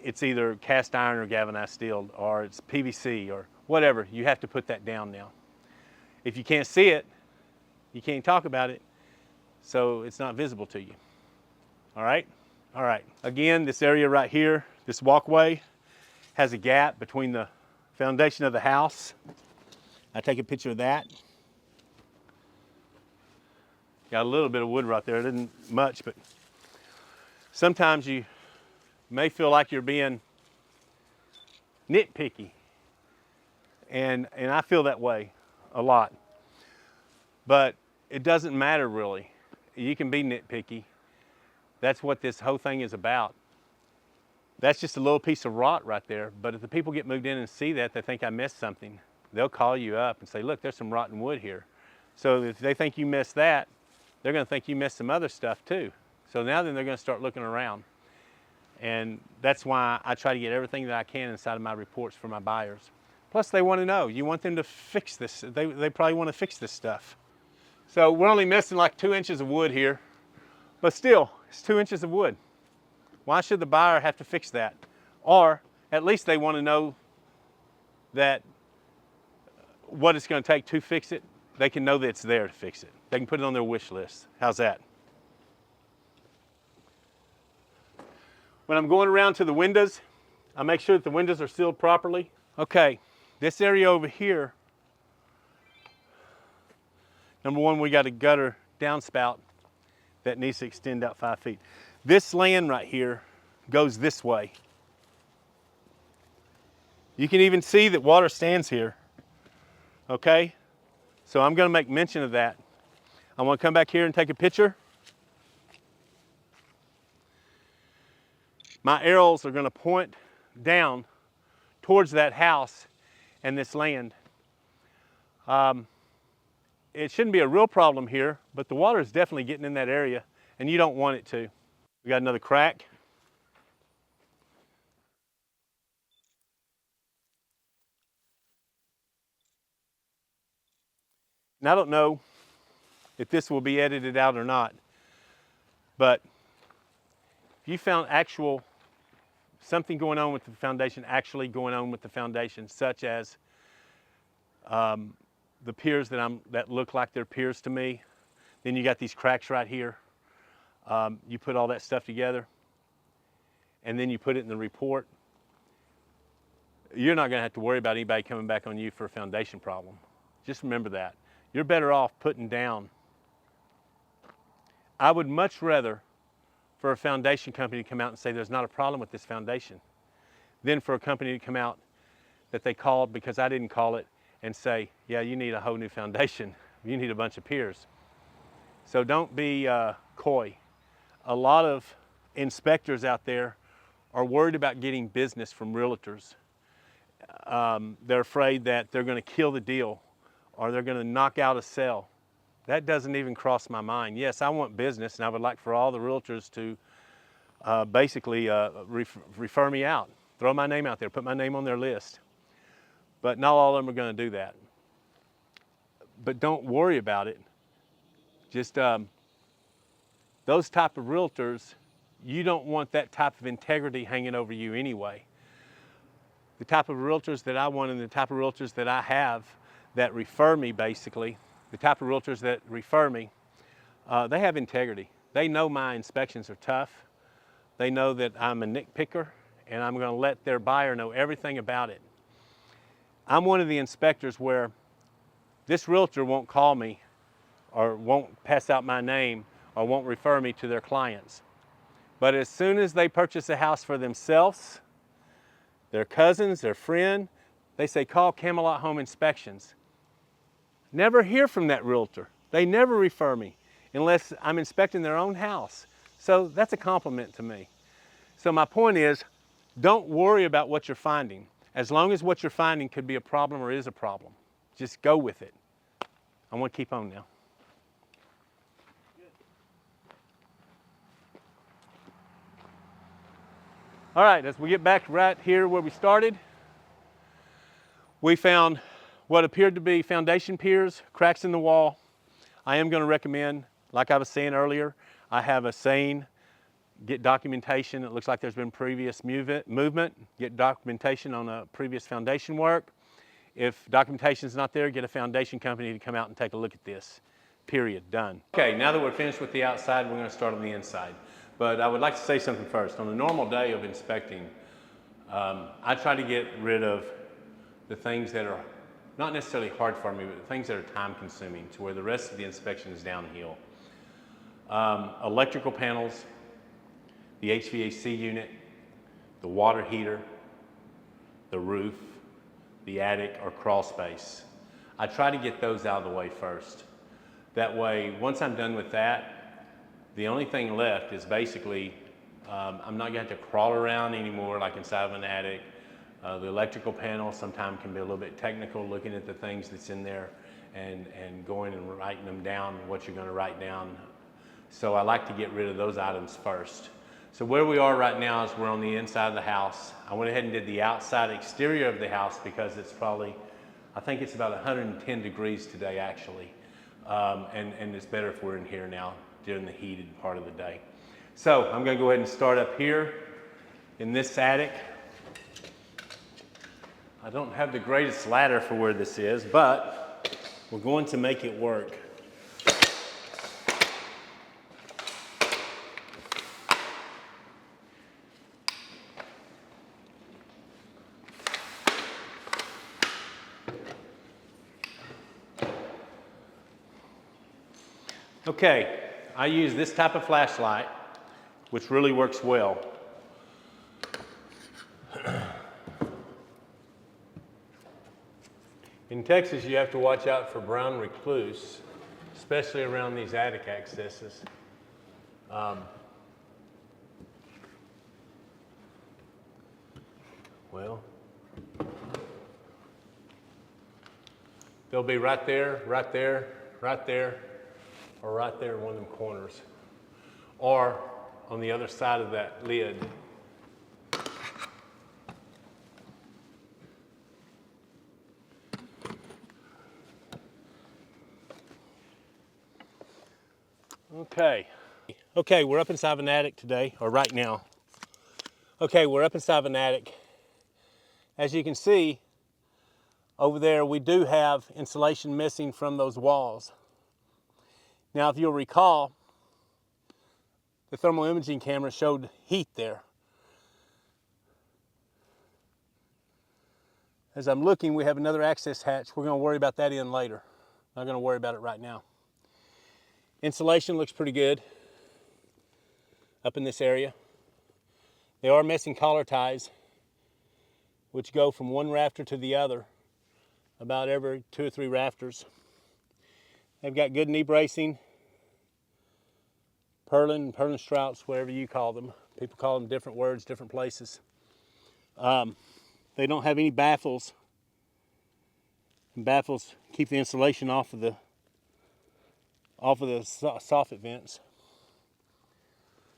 it's either cast iron or galvanized steel, or it's PVC or whatever. You have to put that down now. If you can't see it, you can't talk about it, so it's not visible to you. All right? All right. Again, this area right here, this walkway, has a gap between the foundation of the house. I take a picture of that. Got a little bit of wood right there. It isn't much, but sometimes you may feel like you're being nitpicky. And I feel that way a lot. But it doesn't matter really. You can be nitpicky. That's what this whole thing is about. That's just a little piece of rot right there. But if the people get moved in and see that, they think I missed something. They'll call you up and say, look, there's some rotten wood here. So if they think you missed that, they're going to think you missed some other stuff too. So now then they're going to start looking around. And that's why I try to get everything that I can inside of my reports for my buyers. Plus they want to know, you want them to fix this. They probably want to fix this stuff. So we're only missing like 2 inches of wood here, but still, it's 2 inches of wood. Why should the buyer have to fix that? Or at least they want to know that what it's going to take to fix it. They can know that it's there to fix it. They can put it on their wish list. How's that? When I'm going around to the windows, I make sure that the windows are sealed properly. Okay, this area over here, number one, we got a gutter downspout that needs to extend out 5 feet. This land right here goes this way. You can even see that water stands here, okay? So I'm gonna make mention of that. I wanna come back here and take a picture. My arrows are gonna point down towards that house and this land. It shouldn't be a real problem here, but the water is definitely getting in that area and you don't want it to. We got another crack. And I don't know if this will be edited out or not, but if you found something going on with the foundation, actually going on with the foundation, such as the piers that look like they're piers to me, then you got these cracks right here. You put all that stuff together, and then you put it in the report. You're not going to have to worry about anybody coming back on you for a foundation problem. Just remember that. You're better off putting down. I would much rather for a foundation company to come out and say there's not a problem with this foundation than for a company to come out that they called because I didn't call it and say, yeah, you need a whole new foundation. You need a bunch of piers. So don't be coy. A lot of inspectors out there are worried about getting business from realtors. They're afraid that they're going to kill the deal or they're going to knock out a sale. That doesn't even cross my mind. Yes, I want business, and I would like for all the realtors to basically refer me out, throw my name out there, put my name on their list. But not all of them are going to do that. But don't worry about it. Just those type of realtors, you don't want that type of integrity hanging over you anyway. The type of realtors that I want and the type of realtors that I have that refer me, basically, the type of realtors that refer me, they have integrity. They know my inspections are tough. They know that I'm a nitpicker, and I'm going to let their buyer know everything about it. I'm one of the inspectors where this realtor won't call me or won't pass out my name or won't refer me to their clients. But as soon as they purchase a house for themselves, their cousins, their friend, they say, call Camelot Home Inspections. Never hear from that realtor. They never refer me unless I'm inspecting their own house. So that's a compliment to me. So my point is, don't worry about what you're finding. As long as what you're finding could be a problem or is a problem, just go with it. I want to keep on now. All right, as we get back right here where we started, we found what appeared to be foundation piers, cracks in the wall. I am going to recommend, like I was saying earlier, I have a saying, get documentation. It looks like there's been previous movement. Get documentation on a previous foundation work. If documentation is not there, get a foundation company to come out and take a look at this. Period. Done. Okay, now that we're finished with the outside, we're going to start on the inside. But I would like to say something first. On a normal day of inspecting, I try to get rid of the things that are not necessarily hard for me, but the things that are time consuming to where the rest of the inspection is downhill. Electrical panels, the HVAC unit, the water heater, the roof, the attic or crawl space. I try to get those out of the way first. That way, once I'm done with that, the only thing left is basically, I'm not going to have to crawl around anymore like inside of an attic. The electrical panel sometimes can be a little bit technical, looking at the things that's in there and going and writing them down, what you're going to write down. So I like to get rid of those items first. So where we are right now is we're on the inside of the house. I went ahead and did the outside exterior of the house because it's probably, I think it's about 110 degrees today actually. And it's better if we're in here now during the heated part of the day. So I'm going to go ahead and start up here in this attic. I don't have the greatest ladder for where this is, but we're going to make it work. Okay, I use this type of flashlight, which really works well. In Texas, you have to watch out for brown recluse, especially around these attic accesses. Well, they'll be right there, right there, right there, or right there in one of them corners, or on the other side of that lid. Okay, we're up inside of an attic today, or right now. Okay, we're up inside of an attic. As you can see, over there we do have insulation missing from those walls. Now, if you'll recall, the thermal imaging camera showed heat there. As I'm looking, we have another access hatch. We're going to worry about that in later. Not going to worry about it right now. Insulation looks pretty good up in this area. They are missing collar ties, which go from one rafter to the other about every 2 or 3 rafters. They've got good knee bracing, purlin strouts, whatever you call them. People call them different words, different places. They don't have any baffles and baffles keep the insulation off of the soffit vents.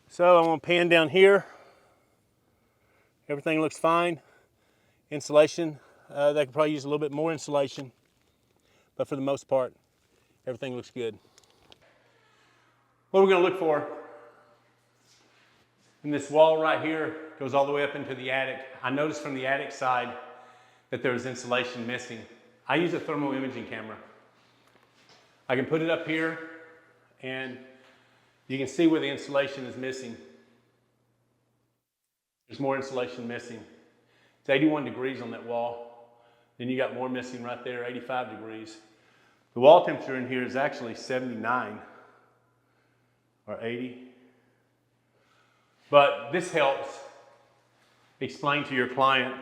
So I'm going to pan down here. Everything looks fine. Insulation, they could probably use a little bit more insulation, but for the most part, everything looks good. What we're going to look for, and this wall right here goes all the way up into the attic. I noticed from the attic side that there was insulation missing. I use a thermal imaging camera. I can put it up here and you can see where the insulation is missing. There's more insulation missing. It's 81 degrees on that wall. Then you got more missing right there, 85 degrees. The wall temperature in here is actually 79 or 80. But this helps explain to your client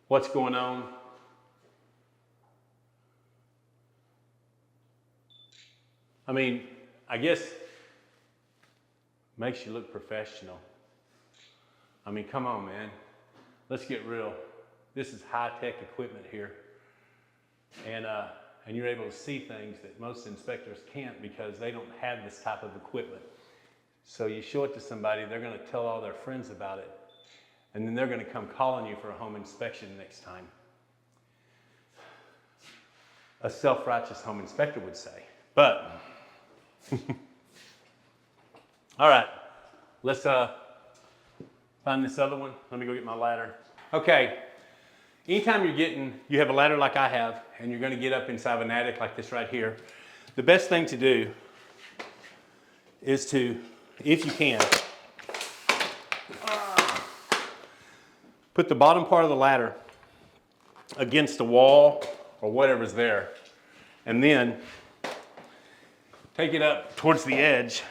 what's going on. I mean, I guess makes you look professional. I mean, come on, man. Let's get real. This is high-tech equipment here. And you're able to see things that most inspectors can't because they don't have this type of equipment. So you show it to somebody, they're going to tell all their friends about it. And then they're going to come calling you for a home inspection next time. A self-righteous home inspector would say. But, all right, let's find this other one. Let me go get my ladder. Okay, anytime you have a ladder like I have, and you're going to get up inside of an attic like this right here, the best thing to do is to, if you can, put the bottom part of the ladder against the wall or whatever's there, and then take it up towards the edge.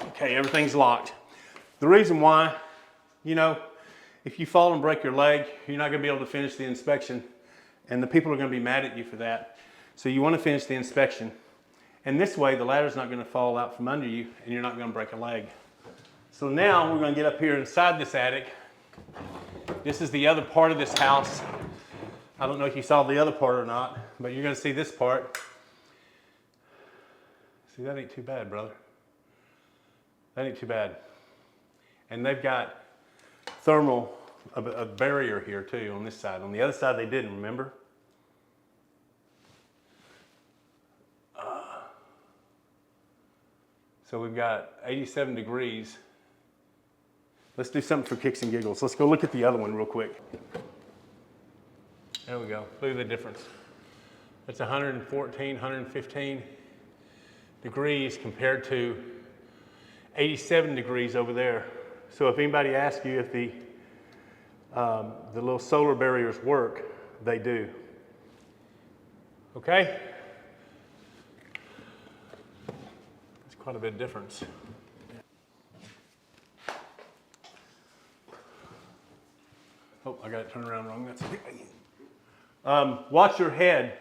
Okay, everything's locked. The reason why, you know, if you fall and break your leg, you're not going to be able to finish the inspection, and the people are going to be mad at you for that. So you want to finish the inspection. And this way, the ladder's not going to fall out from under you, and you're not going to break a leg. So now we're going to get up here inside this attic. This is the other part of this house. I don't know if you saw the other part or not, but you're going to see this part. See, that ain't too bad, brother. That ain't too bad. And they've got a barrier here too on this side. On the other side they didn't, remember? So we've got 87 degrees. Let's do something for kicks and giggles. Let's go look at the other one real quick. There we go. Look at the difference. That's 114, 115 degrees compared to 87 degrees over there. So if anybody asks you if the little solar barriers work, they do. Okay? It's quite a bit of difference. Oh, I got it turned around wrong. That's okay. Watch your head.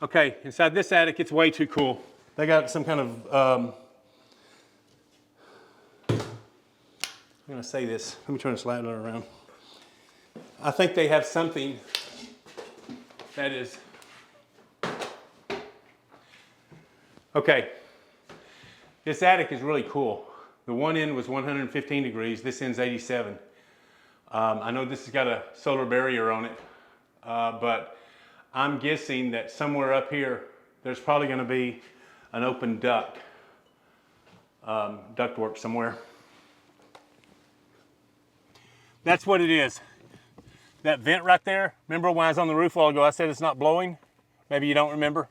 Okay, inside this attic, it's way too cool. They got some kind of, I'm going to say this. Let me turn this ladder around. I think they have something that is, okay, this attic is really cool. The one end was 115 degrees, this end's 87. I know this has got a solar barrier on it, but I'm guessing that somewhere up here, there's probably going to be an open ductwork somewhere. That's what it is. That vent right there, remember when I was on the roof a while ago, I said it's not blowing? Maybe you don't remember.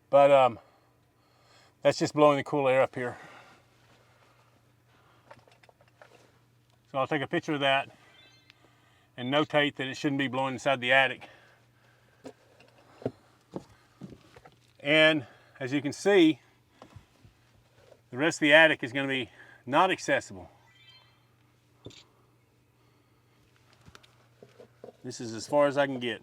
But that's just blowing the cool air up here. So I'll take a picture of that and notate that it shouldn't be blowing inside the attic. And as you can see, the rest of the attic is going to be not accessible. This is as far as I can get.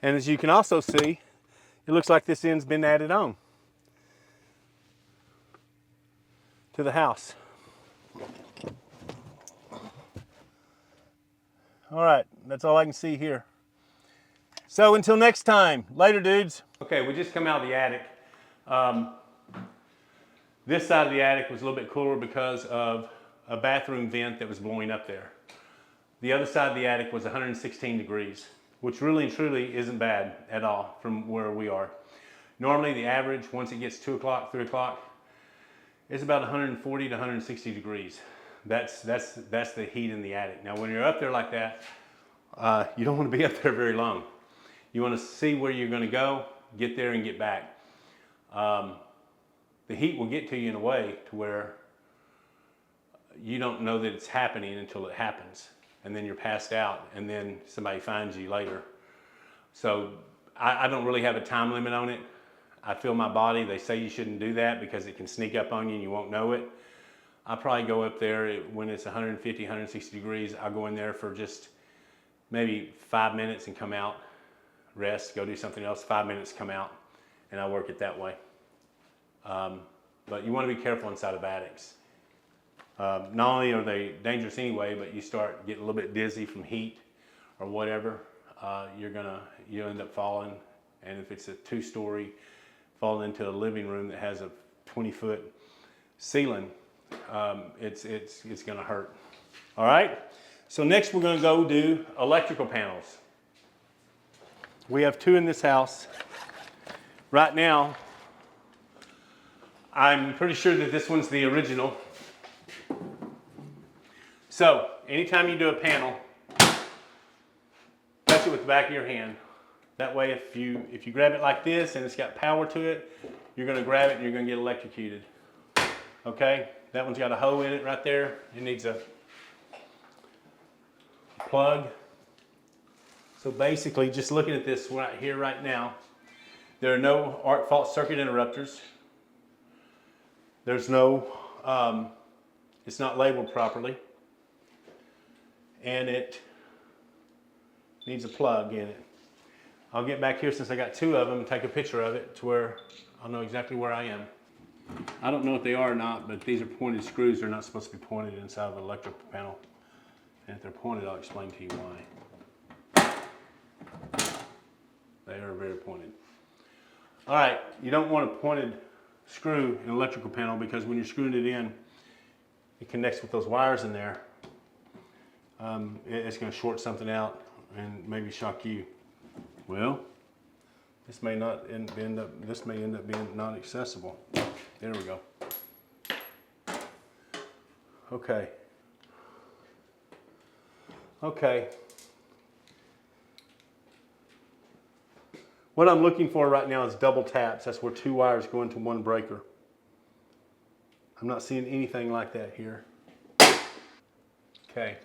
And as you can also see, it looks like this end's been added on to the house. All right, that's all I can see here. So until next time, later dudes. Okay, we just come out of the attic. This side of the attic was a little bit cooler because of a bathroom vent that was blowing up there. The other side of the attic was 116 degrees, which really and truly isn't bad at all from where we are. Normally the average, once it gets 2 o'clock, 3 o'clock, is about 140 to 160 degrees. That's the heat in the attic. Now when you're up there like that, you don't want to be up there very long. You want to see where you're going to go, get there and get back. The heat will get to you in a way to where you don't know that it's happening until it happens. And then you're passed out and then somebody finds you later. So I don't really have a time limit on it. I feel my body. They say you shouldn't do that because it can sneak up on you and you won't know it. I probably go up there when it's 150, 160 degrees. I'll go in there for just maybe 5 minutes and come out, rest, go do something else, 5 minutes, come out, and I work it that way. But you want to be careful inside of attics. Not only are they dangerous anyway, but you start getting a little bit dizzy from heat or whatever, you'll end up falling. And if it's a 2-story, falling into a living room that has a 20-foot ceiling, it's going to hurt. All right. So next we're going to go do electrical panels. We have 2 in this house. Right now, I'm pretty sure that this one's the original. So anytime you do a panel, touch it with the back of your hand. That way if you grab it like this and it's got power to it, you're going to grab it and you're going to get electrocuted. Okay? That one's got a hole in it right there. It needs a plug. So basically, just looking at this right here right now, there are no arc fault circuit interrupters. There's no, it's not labeled properly. And it needs a plug in it. I'll get back here since I got 2 of them and take a picture of it to where I'll know exactly where I am. I don't know if they are or not, but these are pointed screws. They're not supposed to be pointed inside of an electrical panel. And if they're pointed, I'll explain to you why. They are very pointed. All right, you don't want a pointed screw in an electrical panel because when you're screwing it in, it connects with those wires in there. It's going to short something out and maybe shock you. Well, this may end up being not accessible. There we go. Okay. Okay. What I'm looking for right now is double taps. That's where 2 wires go into 1 breaker. I'm not seeing anything like that here. Okay.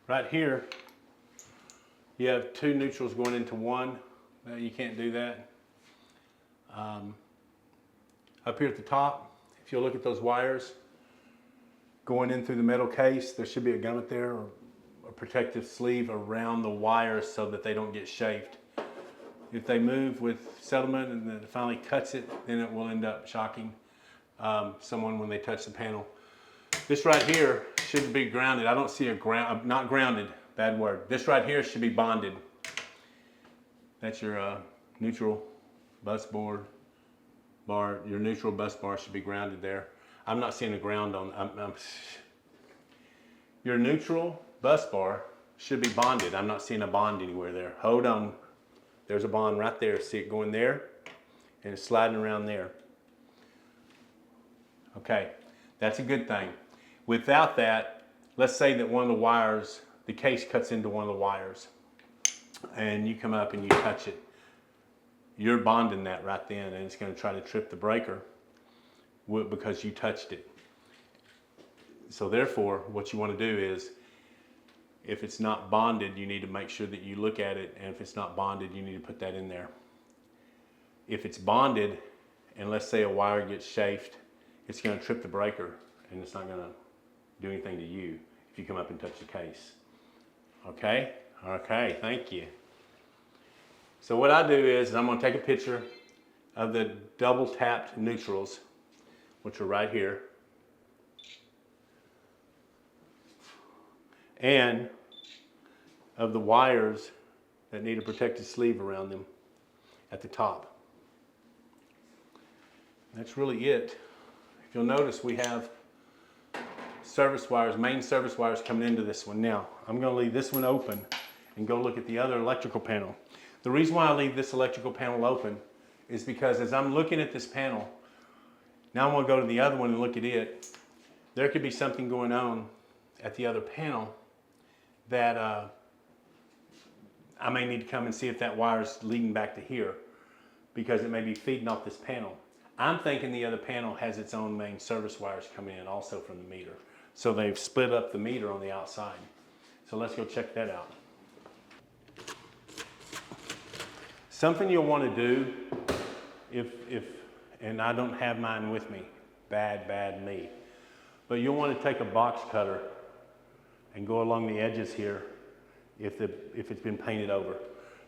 Right here, you have 2 neutrals going into 1. You can't do that. Up here at the top, if you'll look at those wires going in through the metal case, there should be a grommet there or a protective sleeve around the wires so that they don't get chafed. If they move with settlement and then it finally cuts it, then it will end up shocking someone when they touch the panel. This right here should be grounded. I don't see a ground, not grounded, bad word. This right here should be bonded. That's your neutral bus bar. Your neutral bus bar should be grounded there. I'm not seeing a ground on. Your neutral bus bar should be bonded. I'm not seeing a bond anywhere there. Hold on. There's a bond right there. See it going there? And it's sliding around there. Okay, that's a good thing. Without that, let's say that one of the wires, the case cuts into one of the wires, and you come up and you touch it. You're bonding that right then, and it's going to try to trip the breaker because you touched it. So therefore, what you want to do is, if it's not bonded, you need to make sure that you look at it, and if it's not bonded, you need to put that in there. If it's bonded, and let's say a wire gets chafed, it's going to trip the breaker, and it's not going to do anything to you if you come up and touch the case. Okay? Okay, thank you. So what I do is I'm going to take a picture of the double tapped neutrals, which are right here, and of the wires that need a protective sleeve around them at the top. That's really it. If you'll notice, we have service wires, main service wires coming into this one. Now, I'm going to leave this one open and go look at the other electrical panel. The reason why I leave this electrical panel open is because as I'm looking at this panel, now I'm going to go to the other one and look at it. There could be something going on at the other panel that I may need to come and see if that wire's leading back to here, because it may be feeding off this panel. I'm thinking the other panel has its own main service wires coming in also from the meter. So they've split up the meter on the outside. So let's go check that out. Something you'll want to do and I don't have mine with me, bad me, but you'll want to take a box cutter and go along the edges here if it's been painted over.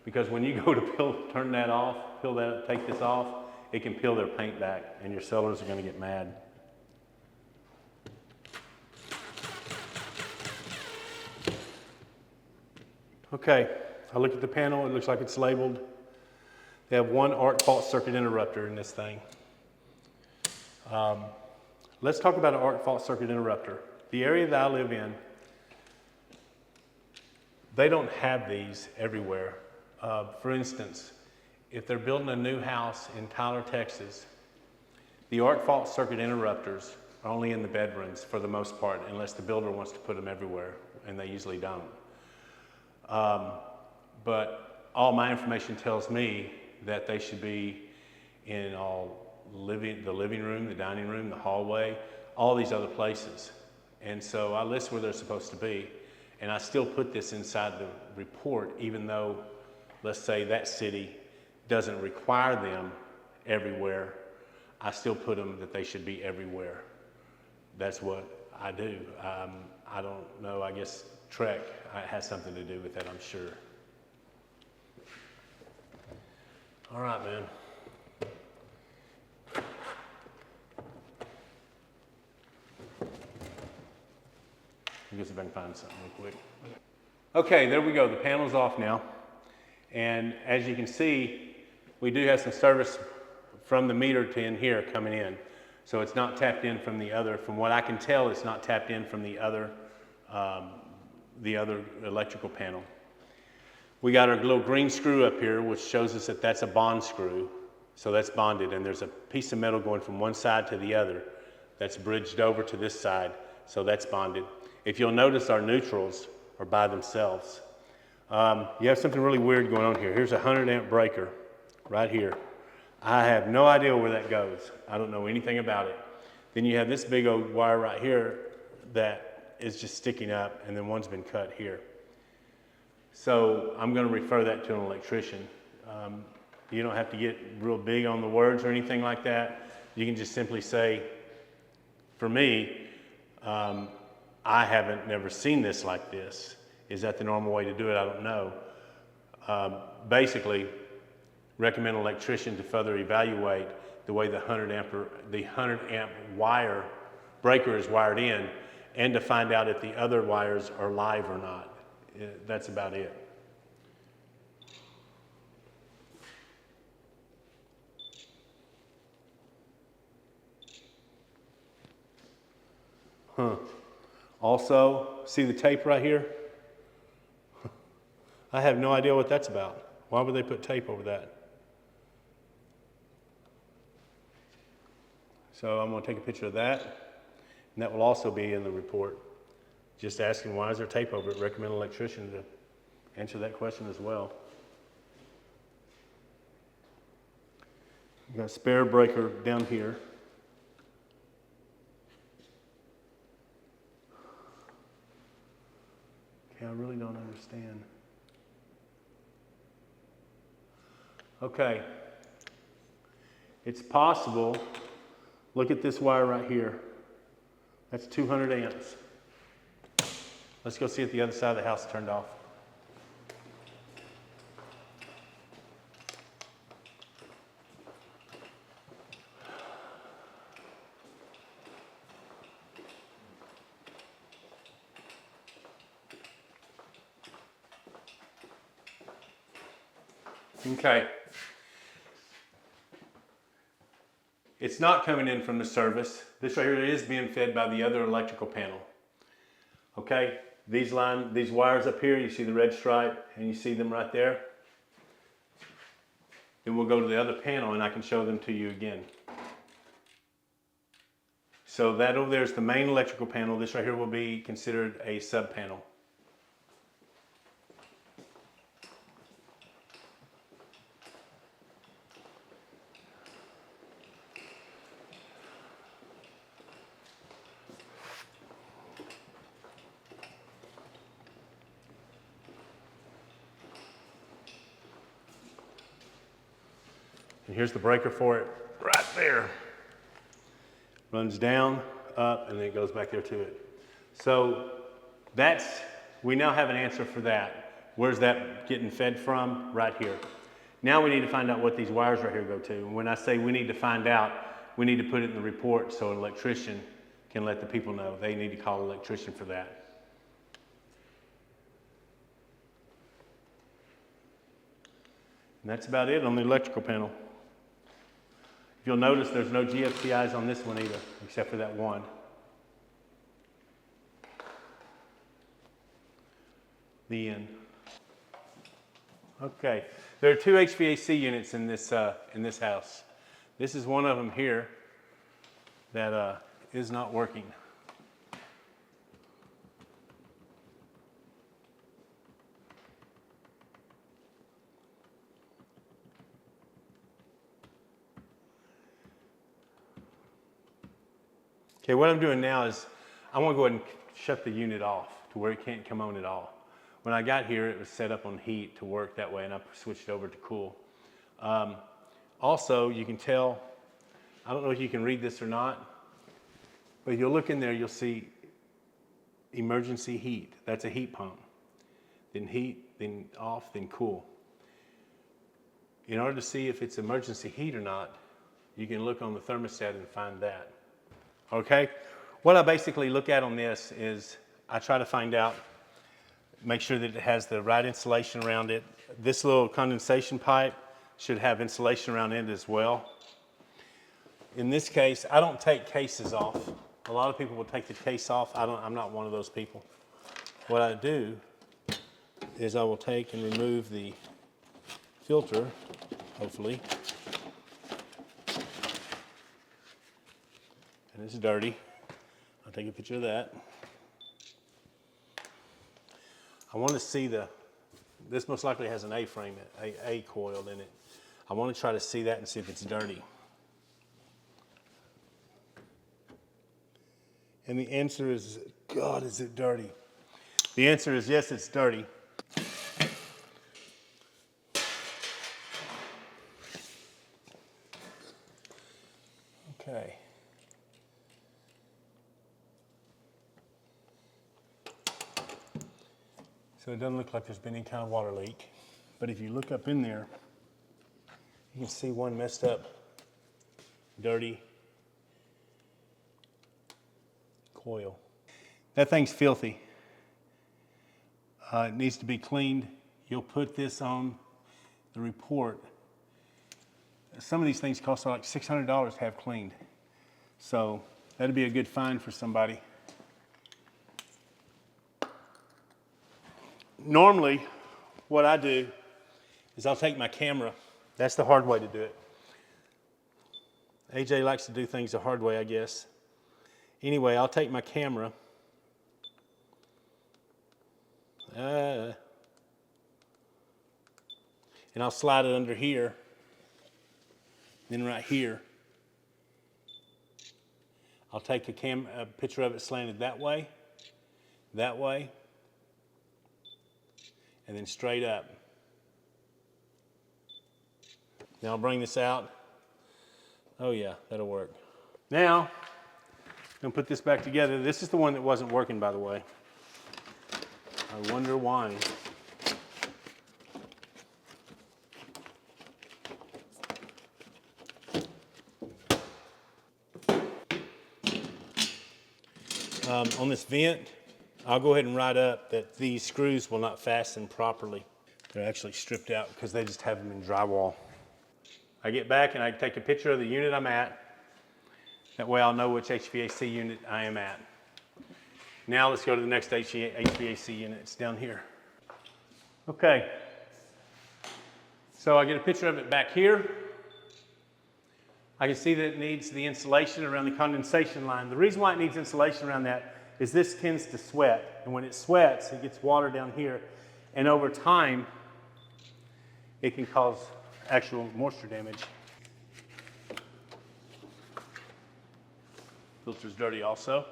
Because when you go to turn that off, take this off, it can peel their paint back and your sellers are going to get mad. Okay, I look at the panel, it looks like it's labeled. They have one arc fault circuit interrupter in this thing. Let's talk about an arc fault circuit interrupter. The area that I live in, they don't have these everywhere. For instance, if they're building a new house in Tyler, Texas, the arc fault circuit interrupters are only in the bedrooms for the most part, unless the builder wants to put them everywhere, and they usually don't. But all my information tells me that they should be in the living room, the dining room, the hallway, all these other places. And so I list where they're supposed to be, and I still put this inside the report, even though, let's say that city doesn't require them everywhere. I still put them that they should be everywhere. That's what I do. I don't know, I guess Trek has something to do with that, I'm sure. All right, man. I guess if I can find something real quick. Okay, there we go. The panel's off now. And as you can see, we do have some service from the meter to in here coming in. So it's not tapped in from the other. From what I can tell, it's not tapped in from the other electrical panel. We got our little green screw up here, which shows us that that's a bond screw. So that's bonded, and there's a piece of metal going from one side to the other that's bridged over to this side, so that's bonded. If you'll notice, our neutrals are by themselves. You have something really weird going on here. Here's a 100 amp breaker right here. I have no idea where that goes. I don't know anything about it. Then you have this big old wire right here that is just sticking up, and then one's been cut here. So I'm going to refer that to an electrician. You don't have to get real big on the words or anything like that. You can just simply say, for me, I haven't never seen this like this. Is that the normal way to do it? I don't know. Basically, recommend an electrician to further evaluate the way the 100 amp wire breaker is wired in, and to find out if the other wires are live or not. That's about it. Also, see the tape right here? I have no idea what that's about. Why would they put tape over that? So I'm going to take a picture of that, and that will also be in the report. Just asking, why is there tape over it? Recommend an electrician to answer that question as well. We've got a spare breaker down here. Okay, I really don't understand. Okay, it's possible, look at this wire right here. That's 200 amps. Let's go see if the other side of the house turned off. Okay. It's not coming in from the service. This right here is being fed by the other electrical panel. Okay, these wires up here, you see the red stripe and you see them right there. Then we'll go to the other panel and I can show them to you again. So that over there is the main electrical panel. This right here will be considered a sub panel. And here's the breaker for it right there. Runs down, up, and then it goes back there to it. So we now have an answer for that. Where's that getting fed from? Right here. Now we need to find out what these wires right here go to. And when I say we need to find out, we need to put it in the report so an electrician can let the people know. They need to call an electrician for that. And that's about it on the electrical panel. If you'll notice, there's no GFCIs on this one either, except for that one. The end. Okay, there are two HVAC units in this house. This is one of them here that is not working. Okay, what I'm doing now is I want to go ahead and shut the unit off to where it can't come on at all. When I got here, it was set up on heat to work that way, and I switched over to cool. Also, you can tell, I don't know if you can read this or not, but if you'll look in there, you'll see emergency heat. That's a heat pump. Then heat, then off, then cool. In order to see if it's emergency heat or not, you can look on the thermostat and find that. Okay? What I basically look at on this is I try to find out, make sure that it has the right insulation around it. This little condensation pipe should have insulation around it as well. In this case, I don't take cases off. A lot of people will take the case off. I'm not one of those people. What I do is I will take and remove the filter, hopefully. And it's dirty. I'll take a picture of that. I want to see this most likely has an A-frame, A coil in it. I want to try to see that and see if it's dirty. And the answer is, God, is it dirty? The answer is yes, it's dirty. Okay. So it doesn't look like there's been any kind of water leak. But if you look up in there, you can see one messed up, dirty coil. That thing's filthy. It needs to be cleaned. You'll put this on the report. Some of these things cost like $600 to have cleaned. So that'd be a good find for somebody. Normally, what I do is I'll take my camera. That's the hard way to do it. AJ likes to do things the hard way, I guess. Anyway, I'll take my camera. And I'll slide it under here. Then right here. I'll take a picture of it slanted that way, and then straight up. Now I'll bring this out. Oh yeah, that'll work. Now, I'm gonna put this back together. This is the one that wasn't working, by the way. I wonder why. On this vent, I'll go ahead and write up that these screws will not fasten properly. They're actually stripped out because they just have them in drywall. I get back and I take a picture of the unit I'm at. That way I'll know which HVAC unit I am at. Now let's go to the next HVAC unit. It's down here. Okay. So I get a picture of it back here. I can see that it needs the insulation around the condensation line. The reason why it needs insulation around that is this tends to sweat. And when it sweats, it gets water down here. And over time, it can cause actual moisture damage. Filter's dirty also.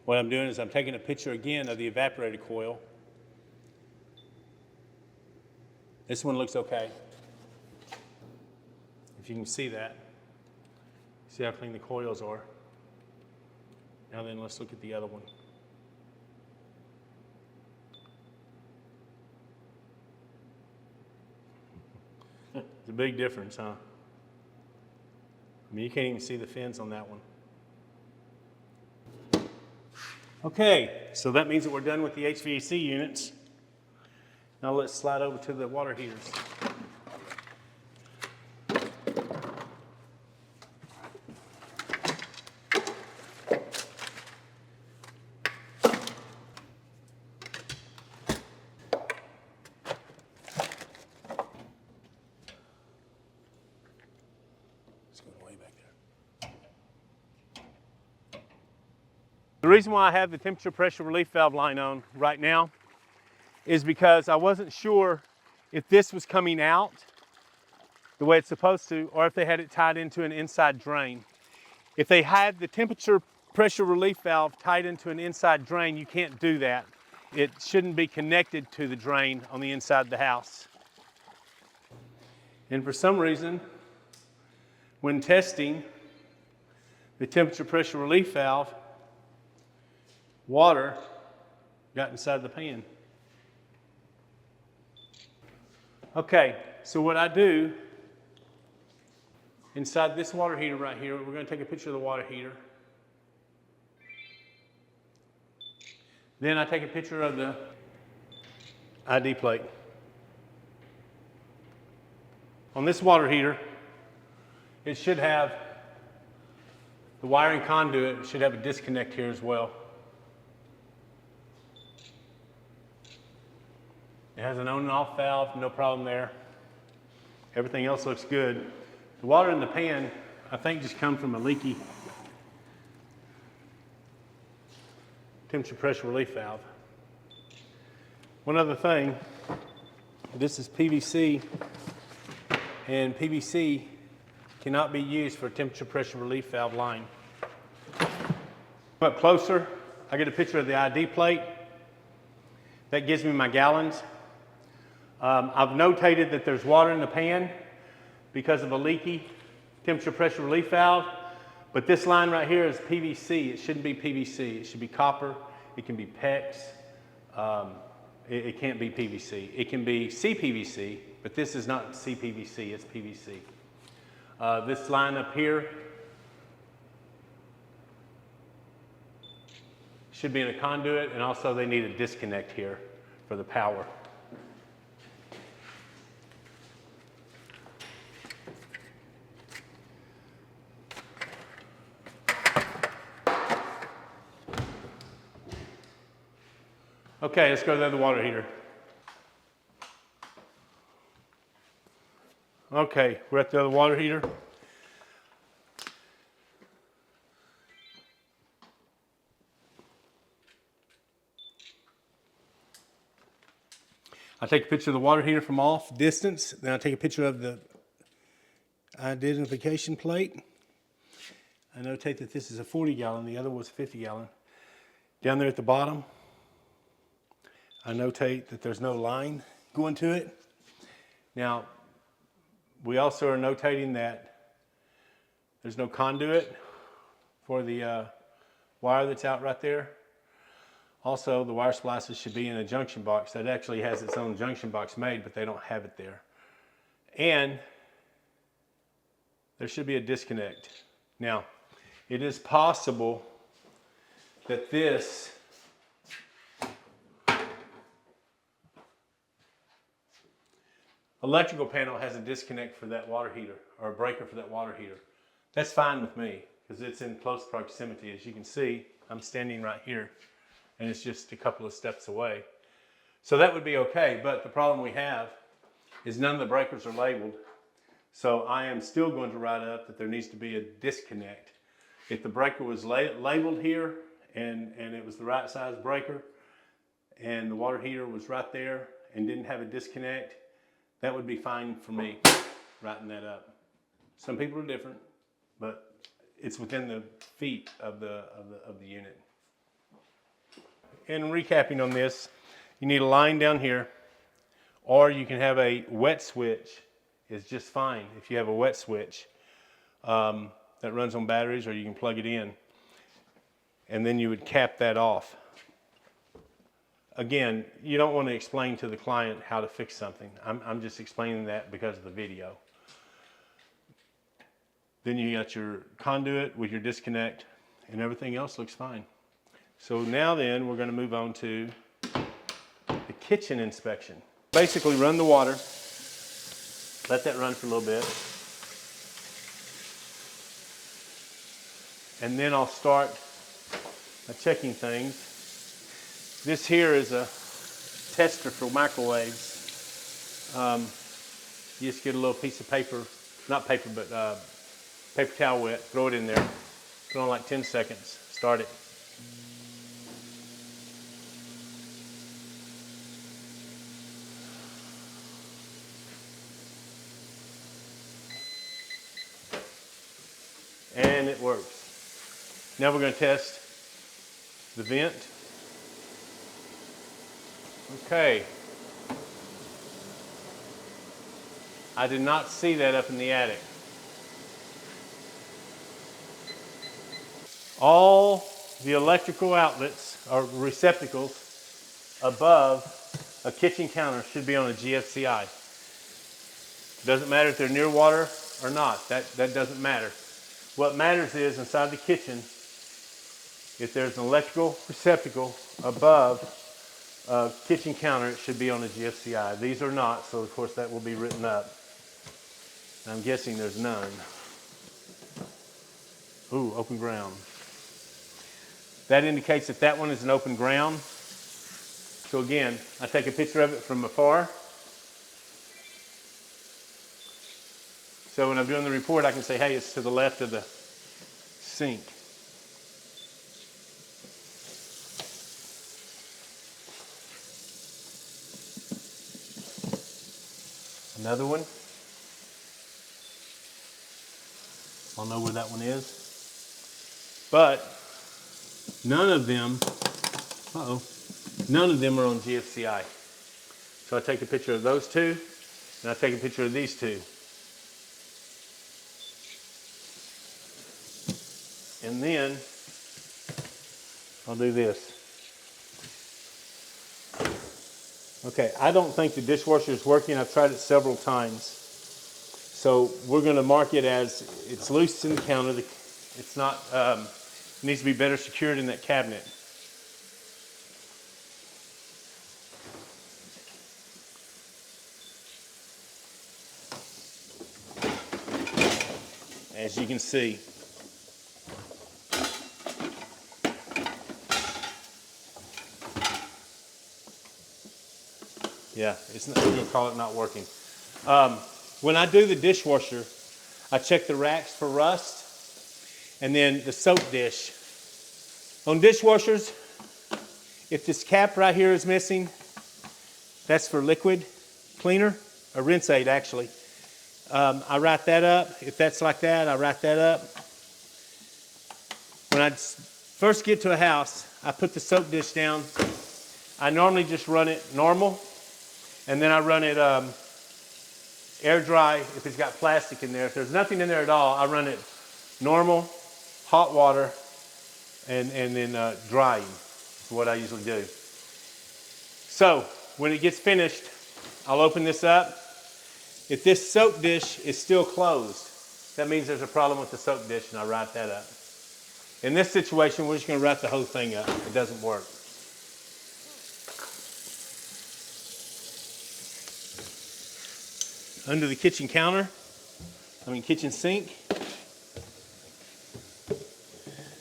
What I'm doing is I'm taking a picture again of the evaporator coil. This one looks okay. If you can see that. See how clean the coils are. Now then, let's look at the other one. It's a big difference, huh? I mean, you can't even see the fins on that one. Okay, so that means that we're done with the HVAC units. Now let's slide over to the water heaters. The reason why I have the temperature pressure relief valve line on right now is because I wasn't sure if this was coming out the way it's supposed to, or if they had it tied into an inside drain. If they had the temperature pressure relief valve tied into an inside drain, you can't do that. It shouldn't be connected to the drain on the inside of the house. And for some reason, when testing the temperature pressure relief valve, water got inside the pan. Okay, so what I do, inside this water heater right here, we're going to take a picture of the water heater. Then I take a picture of the ID plate. On this water heater, it should have the wiring conduit, it should have a disconnect here as well. It has an on and off valve, no problem there. Everything else looks good. The water in the pan, I think, just comes from a leaky temperature pressure relief valve. One other thing, this is PVC, and PVC cannot be used for a temperature pressure relief valve line. Up closer, I get a picture of the ID plate. That gives me my gallons. I've notated that there's water in the pan because of a leaky temperature pressure relief valve, but this line right here is PVC. It shouldn't be PVC. It should be copper. It can be PEX. It can't be PVC. It can be CPVC, but this is not CPVC, it's PVC. This line up here should be in a conduit, and also they need a disconnect here for the power. Okay, let's go to the other water heater. Okay, we're at the other water heater. I take a picture of the water heater from off distance, then I take a picture of the identification plate. I notate that this is a 40 gallon, the other was a 50 gallon. Down there at the bottom, I notate that there's no line going to it. Now, we also are notating that there's no conduit for the wire that's out right there. Also, the wire splices should be in a junction box. That actually has its own junction box made, but they don't have it there. And there should be a disconnect. Now, it is possible that this electrical panel has a disconnect for that water heater, or a breaker for that water heater. That's fine with me because it's in close proximity. As you can see, I'm standing right here and it's just a couple of steps away. So that would be okay, but the problem we have is none of the breakers are labeled. So I am still going to write up that there needs to be a disconnect. If the breaker was labeled here and it was the right size breaker and the water heater was right there and didn't have a disconnect, that would be fine for me, writing that up. Some people are different, but it's within the feet of the unit. And recapping on this, you need a line down here, or you can have a wet switch. Is just fine if you have a wet switch that runs on batteries, or you can plug it in, and then you would cap that off. Again, you don't want to explain to the client how to fix something. I'm just explaining that because of the video. Then you got your conduit with your disconnect, and everything else looks fine. So now then, we're going to move on to the kitchen inspection. Basically run the water, let that run for a little bit, and then I'll start checking things. This here is a tester for microwaves. You just get a little piece of paper, not paper, but paper towel wet, throw it in there, put on like 10 seconds, start it. And it works. Now we're going to test the vent. Okay. I did not see that up in the attic. All the electrical outlets or receptacles above a kitchen counter should be on a GFCI. Doesn't matter if they're near water or not. That doesn't matter. What matters is inside the kitchen, if there's an electrical receptacle above a kitchen counter, it should be on a GFCI. These are not, so of course that will be written up. I'm guessing there's none. Ooh, open ground. That indicates that that one is an open ground. So again, I take a picture of it from afar. So when I'm doing the report, I can say, hey, it's to the left of the sink. Another one. I'll know where that one is. But none of them, none of them are on GFCI. So I take a picture of those two, and I take a picture of these two. And then I'll do this. Okay, I don't think the dishwasher is working. I've tried it several times. So we're going to mark it as it's loose in the counter. It's not, it needs to be better secured in that cabinet. As you can see. Yeah, it's not, we're going to call it not working. When I do the dishwasher, I check the racks for rust and then the soap dish. On dishwashers, if this cap right here is missing, that's for liquid cleaner, or rinse aid actually. I write that up. If that's like that, I write that up. When I first get to a house, I put the soap dish down. I normally just run it normal. And then I run it air dry if it's got plastic in there. If there's nothing in there at all, I run it normal, hot water, and then drying is what I usually do. So when it gets finished, I'll open this up. If this soap dish is still closed, that means there's a problem with the soak dish, and I write that up. In this situation, we're just going to write the whole thing up. It doesn't work. Under the kitchen kitchen sink,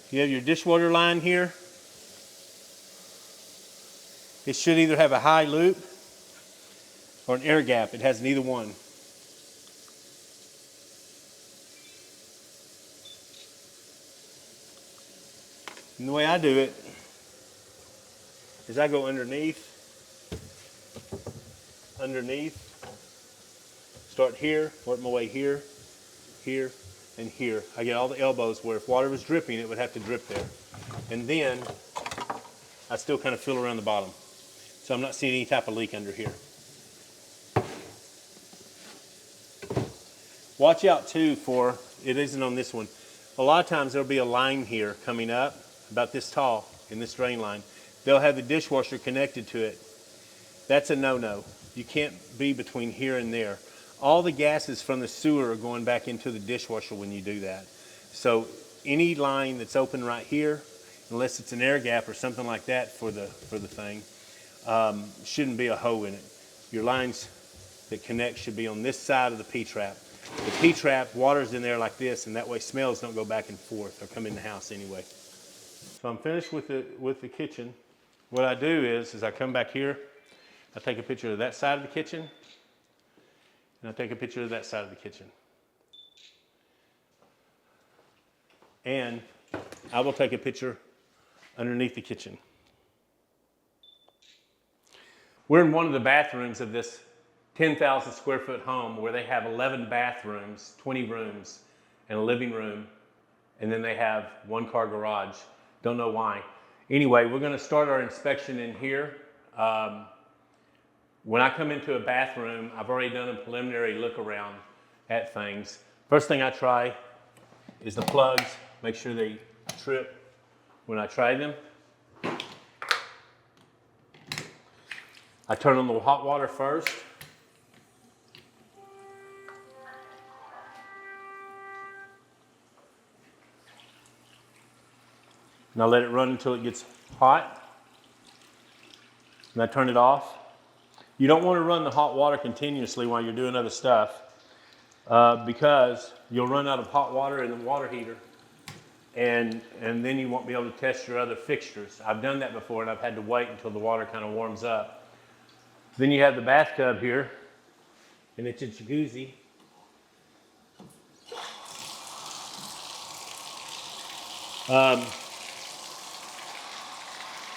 you have your dishwater line here. It should either have a high loop or an air gap. It has neither one. And the way I do it is I go underneath, start here, work my way here, here, and here. I get all the elbows where if water was dripping, it would have to drip there. And then I still kind of feel around the bottom. So I'm not seeing any type of leak under here. Watch out too for, it isn't on this one, a lot of times there'll be a line here coming up about this tall in this drain line. They'll have the dishwasher connected to it. That's a no-no. You can't be between here and there. All the gases from the sewer are going back into the dishwasher when you do that. So any line that's open right here, unless it's an air gap or something like that for the thing, shouldn't be a hole in it. Your lines that connect should be on this side of the P-trap. The P-trap, water's in there like this, and that way smells don't go back and forth or come in the house anyway. So I'm finished with the kitchen. What I do is I come back here, I take a picture of that side of the kitchen, and I take a picture of that side of the kitchen. And I will take a picture underneath the kitchen. We're in one of the bathrooms of this 10,000 square foot home where they have 11 bathrooms, 20 rooms, and a living room, and then they have one car garage. Don't know why. Anyway, we're going to start our inspection in here. When I come into a bathroom, I've already done a preliminary look around at things. First thing I try is the plugs, make sure they trip when I try them. I turn on the hot water first. And I let it run until it gets hot. And I turn it off. You don't want to run the hot water continuously while you're doing other stuff because you'll run out of hot water in the water heater and then you won't be able to test your other fixtures. I've done that before and I've had to wait until the water kind of warms up. Then you have the bathtub here and it's a jacuzzi.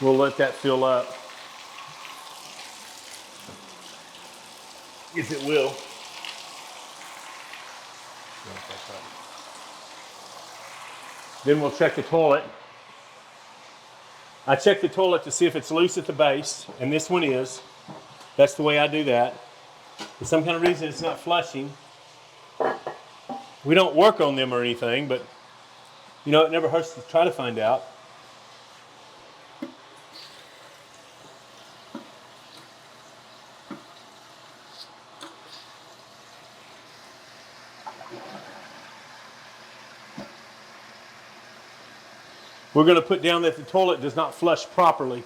We'll let that fill up. If it will. Then we'll check the toilet. I check the toilet to see if it's loose at the base, and this one is. That's the way I do that. For some kind of reason it's not flushing. We don't work on them or anything, but you know, it never hurts to try to find out. We're going to put down that the toilet does not flush properly.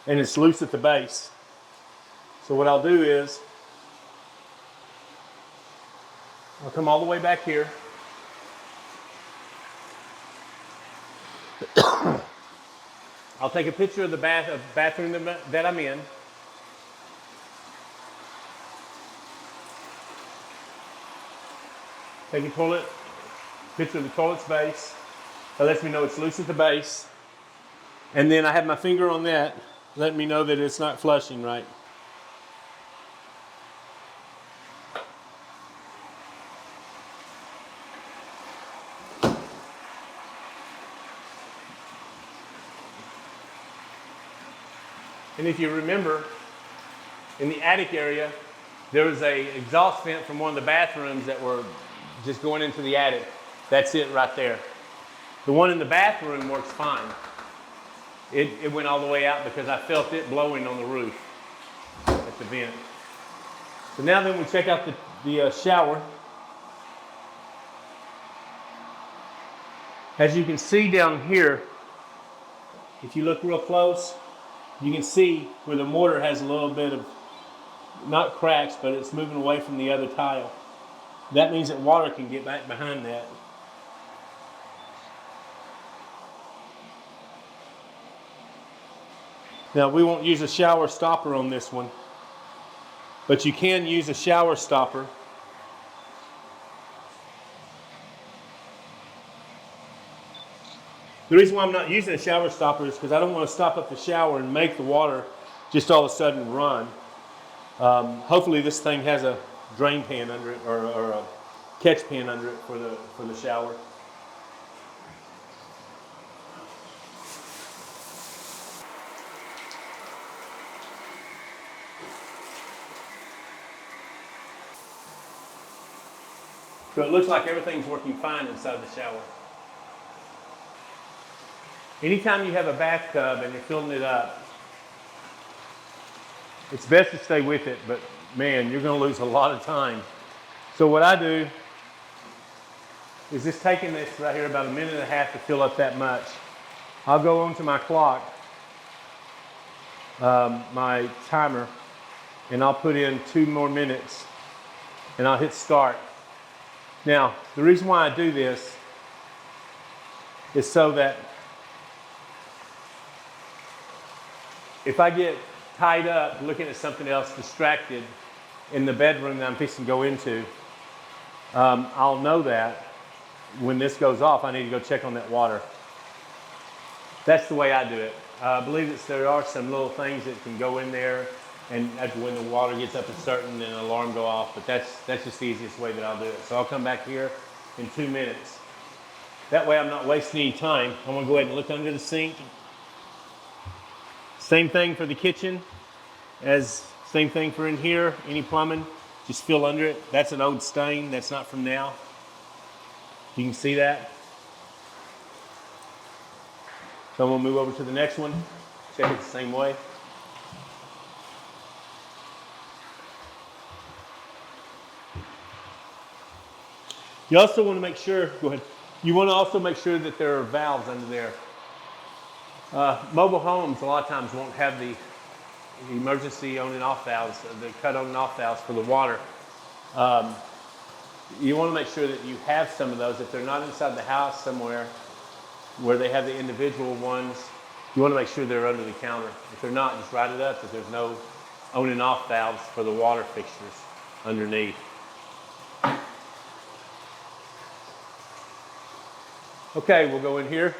And it's loose at the base. So what I'll do is, I'll come all the way back here. I'll take a picture of the bathroom that I'm in. Take a picture of the toilet's base. That lets me know it's loose at the base. And then I have my finger on that, letting me know that it's not flushing right. And if you remember, in the attic area, there was an exhaust vent from one of the bathrooms that were just going into the attic. That's it right there. The one in the bathroom works fine. It went all the way out because I felt it blowing on the roof at the vent. So now then we check out the shower. As you can see down here, if you look real close, you can see where the mortar has a little bit of, not cracks, but it's moving away from the other tile. That means that water can get back behind that. Now we won't use a shower stopper on this one, but you can use a shower stopper. The reason why I'm not using a shower stopper is because I don't want to stop up the shower and make the water just all of a sudden run. Hopefully this thing has a drain pan under it, or a catch pan under it for the shower. So it looks like everything's working fine inside the shower. Anytime you have a bathtub and you're filling it up, it's best to stay with it, but man, you're going to lose a lot of time. So what I do is just taking this right here about 1.5 minutes to fill up that much. I'll go onto my clock, my timer, and I'll put in 2 more minutes and I'll hit start. Now, the reason why I do this is so that if I get tied up looking at something else, distracted in the bedroom that I'm fixing to go into, I'll know that when this goes off, I need to go check on that water. That's the way I do it. I believe that there are some little things that can go in there, and after when the water gets up to certain, then an alarm go off, but that's just the easiest way that I'll do it. So I'll come back here in 2 minutes. That way I'm not wasting any time. I'm gonna go ahead and look under the sink. Same thing for the kitchen, same thing for in here, any plumbing, just feel under it. That's an old stain, that's not from now. You can see that. So I'm gonna move over to the next one, check it the same way. You also want to make sure, go ahead. You want to also make sure that there are valves under there. Mobile homes a lot of times won't have the emergency on and off valves, the cut on and off valves for the water. You want to make sure that you have some of those. If they're not inside the house somewhere where they have the individual ones, you want to make sure they're under the counter. If they're not, just write it up that there's no on and off valves for the water fixtures underneath. Okay, we'll go in here.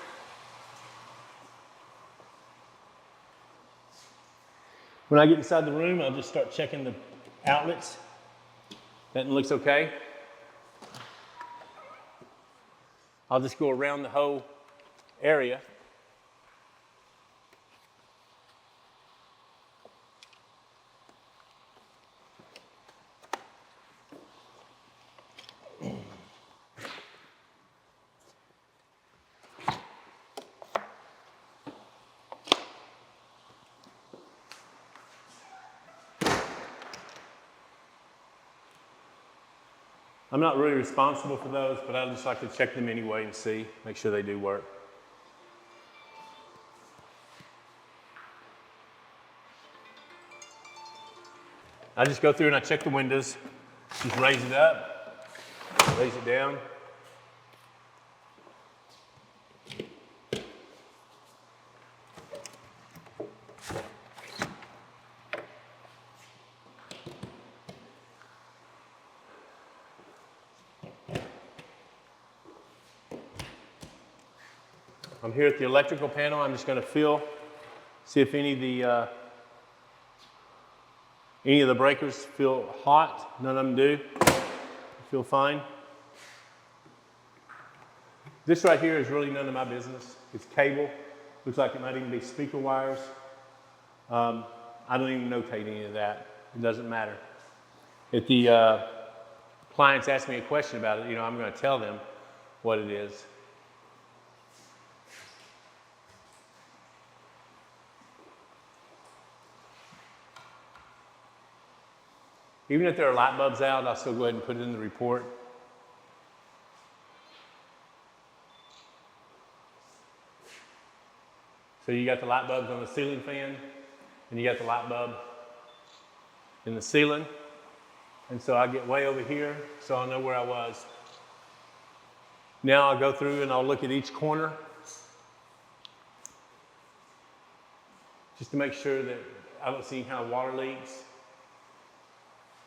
When I get inside the room, I'll just start checking the outlets. That looks okay. I'll just go around the whole area. I'm not really responsible for those, but I just like to check them anyway and see, make sure they do work. I just go through and I check the windows, just raise it up, raise it down. I'm here at the electrical panel. I'm just going to feel, see if any of the breakers feel hot. None of them do. Feel fine. This right here is really none of my business. It's cable. Looks like it might even be speaker wires. I don't even notate any of that. It doesn't matter. If the clients ask me a question about it, I'm going to tell them what it is. Even if there are light bulbs out, I'll still go ahead and put it in the report. So you got the light bulbs on the ceiling fan, and you got the light bulb in the ceiling. And so I get way over here, so I'll know where I was. Now I'll go through and I'll look at each corner, just to make sure that I don't see any kind of water leaks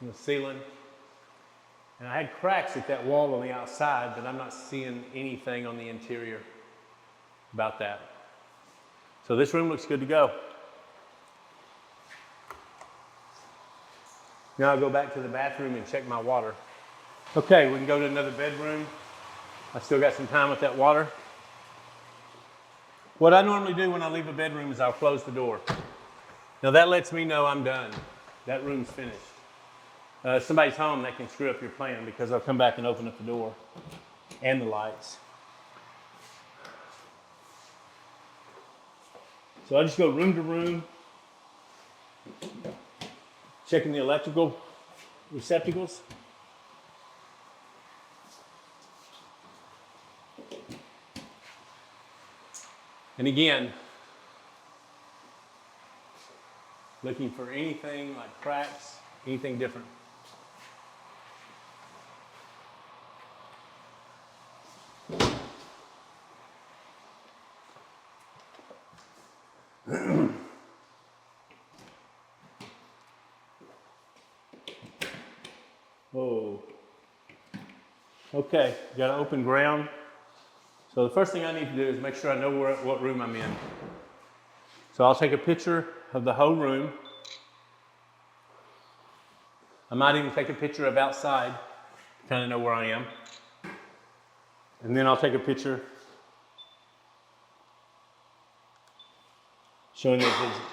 in the ceiling. And I had cracks at that wall on the outside, but I'm not seeing anything on the interior about that. So this room looks good to go. Now I'll go back to the bathroom and check my water. Okay, we can go to another bedroom. I still got some time with that water. What I normally do when I leave a bedroom is I'll close the door. Now that lets me know I'm done. That room's finished. If somebody's home, they can screw up your plan because I'll come back and open up the door and the lights. So I just go room to room, checking the electrical receptacles. And again, looking for anything like cracks, anything different. Whoa. Okay, got open ground. So the first thing I need to do is make sure I know what room I'm in. So I'll take a picture of the whole room. I might even take a picture of outside to kind of know where I am. And then I'll take a picture showing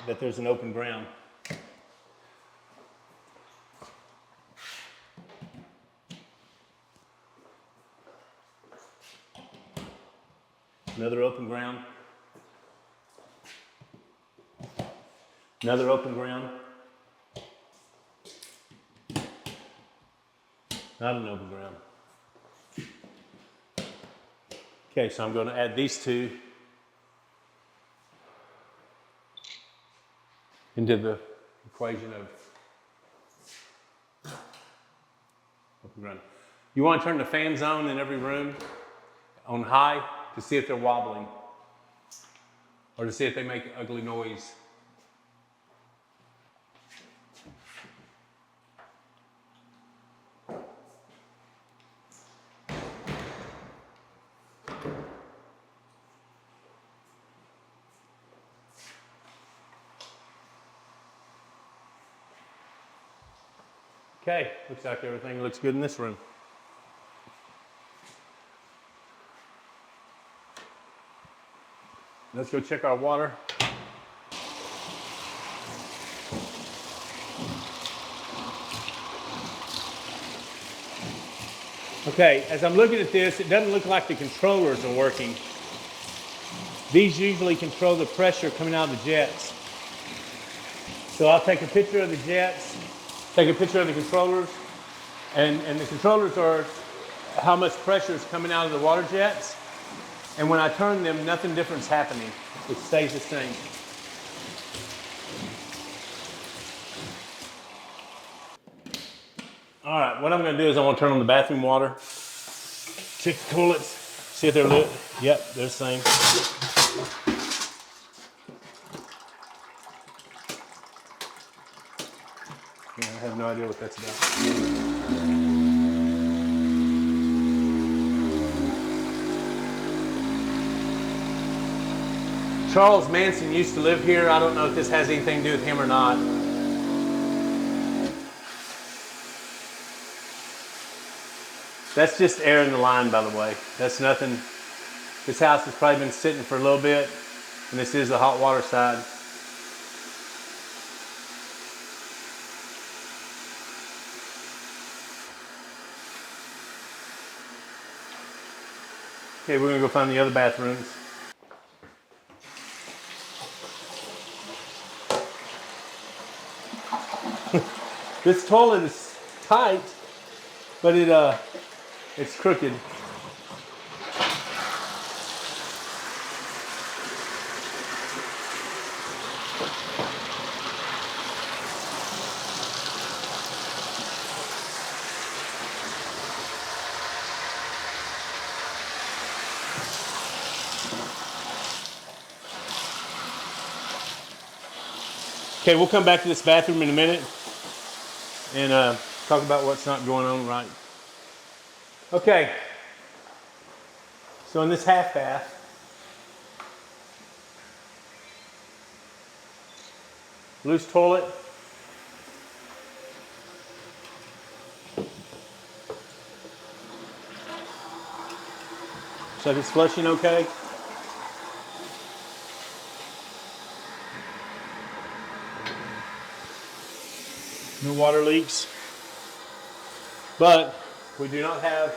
that there's an open ground. Another open ground. Another open ground. Not an open ground. Okay, so I'm going to add these two into the equation of open ground. You want to turn the fan zone in every room on high to see if they're wobbling or to see if they make ugly noise. Okay, looks like everything looks good in this room. Let's go check our water. Okay, as I'm looking at this, it doesn't look like the controllers are working. These usually control the pressure coming out of the jets. So I'll take a picture of the jets, take a picture of the controllers, and the controllers are how much pressure is coming out of the water jets. And when I turn them, nothing different's happening. It stays the same. All right, what I'm gonna do is I wanna turn on the bathroom water, check the toilets, see if they're lit. Yep, they're the same. Yeah, I have no idea what that's about. Charles Manson used to live here. I don't know if this has anything to do with him or not. That's just air in the line, by the way. That's nothing. This house has probably been sitting for a little bit, and this is the hot water side. Okay, we're gonna go find the other bathrooms. This toilet is tight, but it's crooked. Okay, we'll come back to this bathroom in a minute and talk about what's not going on right. Okay, so in this half bath, loose toilet. So if it's flushing okay. No water leaks. But we do not have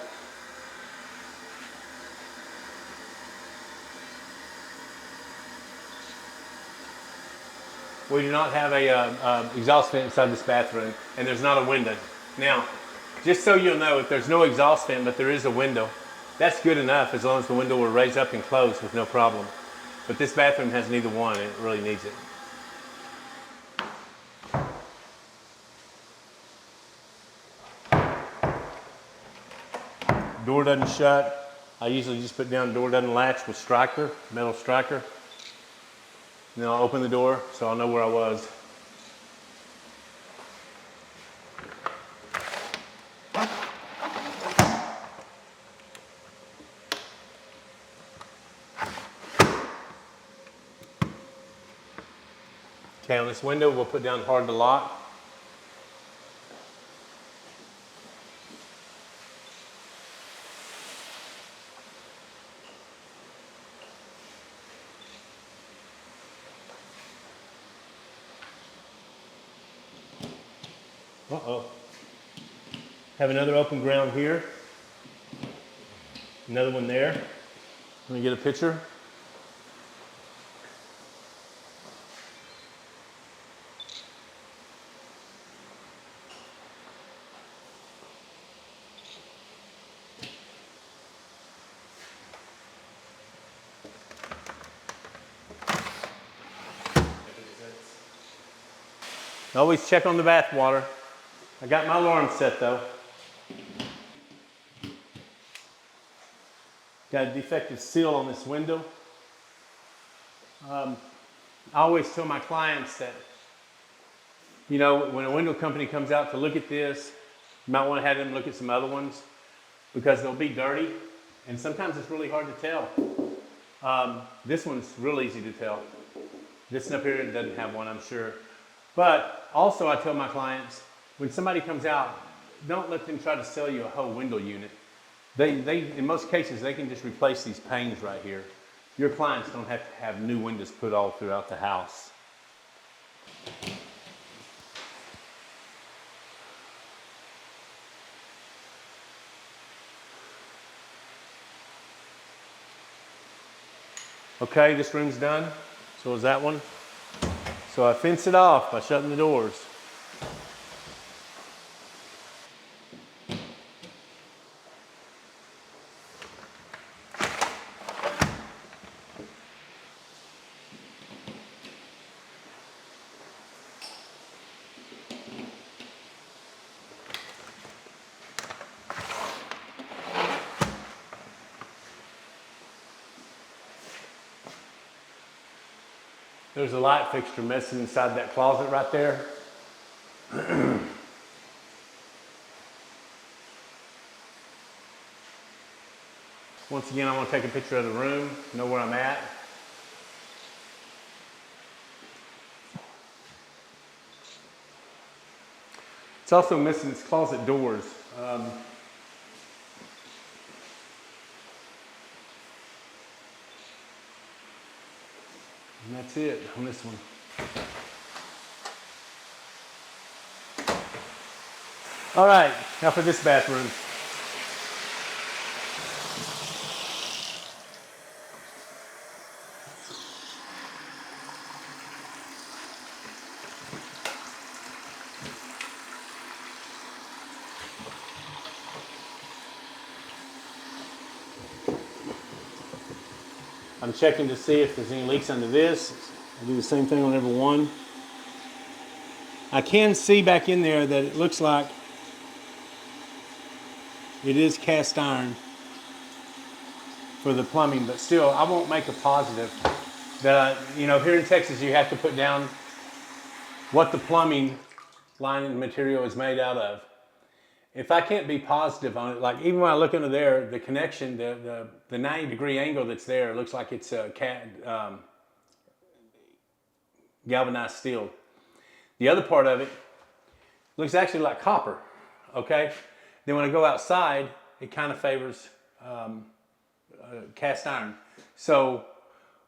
a exhaust vent inside this bathroom, and there's not a window. Now, just so you'll know, if there's no exhaust vent but there is a window, that's good enough as long as the window will raise up and close with no problem. But this bathroom has neither one, and it really needs it. Door doesn't shut. I usually just put down door doesn't latch with striker, metal striker. And then I'll open the door so I'll know where I was. Okay, on this window we'll put down hard to lock. Uh-oh. Have another open ground here. Another one there. Let me get a picture. Always check on the bath water. I got my alarm set though. Got a defective seal on this window. I always tell my clients that, you know, when a window company comes out to look at this, you might want to have them look at some other ones because they'll be dirty and sometimes it's really hard to tell. This one's real easy to tell. This one up here doesn't have one, I'm sure. But also I tell my clients, when somebody comes out, don't let them try to sell you a whole window unit. They in most cases, they can just replace these panes right here. Your clients don't have to have new windows put all throughout the house. Okay, this room's done. So is that one. So I fence it off by shutting the doors. There's a light fixture missing inside that closet right there. Once again, I want to take a picture of the room, know where I'm at. It's also missing its closet doors. And that's it on this one. All right, now for this bathroom. I'm checking to see if there's any leaks under this. I do the same thing on every one. I can see back in there that it looks like it is cast iron for the plumbing, but still, I won't make a positive. That you know, here in Texas, you have to put down what the plumbing line and material is made out of. If I can't be positive on it, like even when I look under there, the connection, the 90-degree angle that's there, looks like it's a galvanized steel. The other part of it looks actually like copper, okay? Then when I go outside, it kind of favors cast iron. So,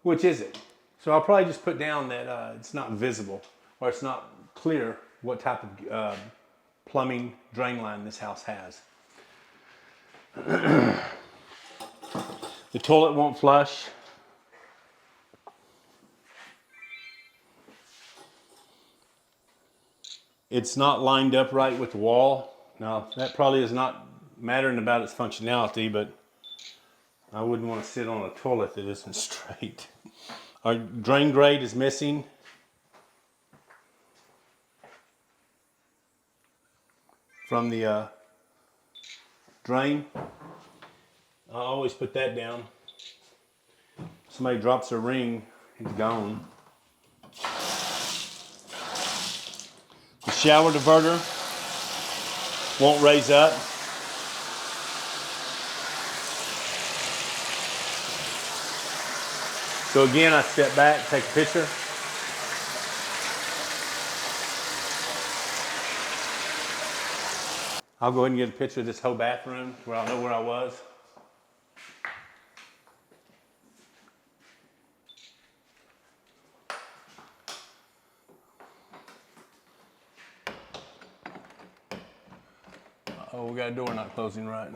which is it? So I'll probably just put down that it's not visible, or it's not clear what type of plumbing drain line this house has. The toilet won't flush. It's not lined up right with the wall. Now, that probably is not mattering about its functionality, but I wouldn't want to sit on a toilet that isn't straight. Our drain grate is missing. From the drain. I always put that down. Somebody drops a ring, it's gone. The shower diverter won't raise up. So again, I step back, take a picture. I'll go ahead and get a picture of this whole bathroom where I'll know where I was. Oh, we got a door not closing right.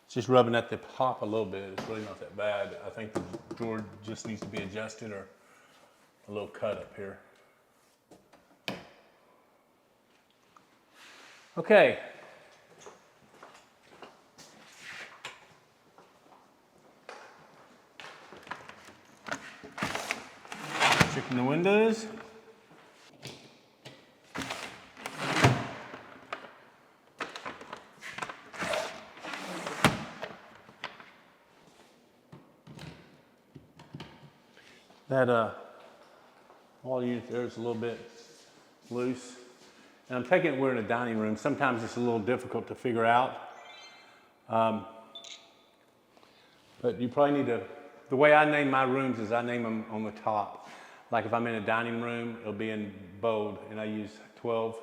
It's just rubbing at the top a little bit. It's really not that bad. I think the drawer just needs to be adjusted, or a little cut up here. Okay. Checking the windows. That wall unit there is a little bit loose. And I'm taking it we're in a dining room. Sometimes it's a little difficult to figure out. But you probably need to, the way I name my rooms is I name them on the top. Like if I'm in a dining room, it'll be in bold, and I use 12,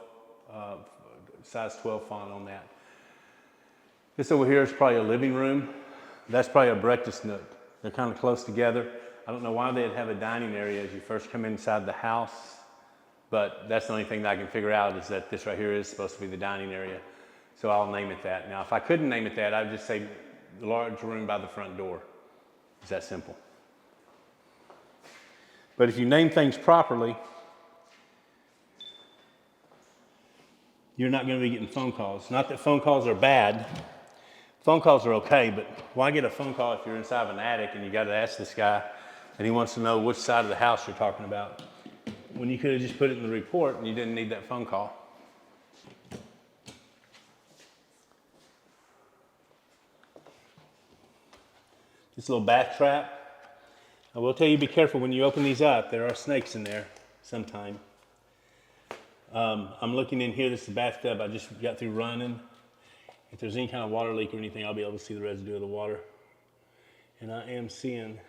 size 12 font on that. This over here is probably a living room. That's probably a breakfast nook. They're kind of close together. I don't know why they'd have a dining area as you first come inside the house, but that's the only thing that I can figure out is that this right here is supposed to be the dining area. So I'll name it that. Now, if I couldn't name it that, I'd just say the large room by the front door. It's that simple. But if you name things properly, you're not going to be getting phone calls. Not that phone calls are bad. Phone calls are okay, but why get a phone call if you're inside of an attic and you got to ask this guy and he wants to know which side of the house you're talking about, when you could have just put it in the report and you didn't need that phone call. This little bath trap. I will tell you, be careful when you open these up. There are snakes in there sometime. I'm looking in here. This is the bathtub I just got through running. If there's any kind of water leak or anything, I'll be able to see the residue of the water. And I am seeing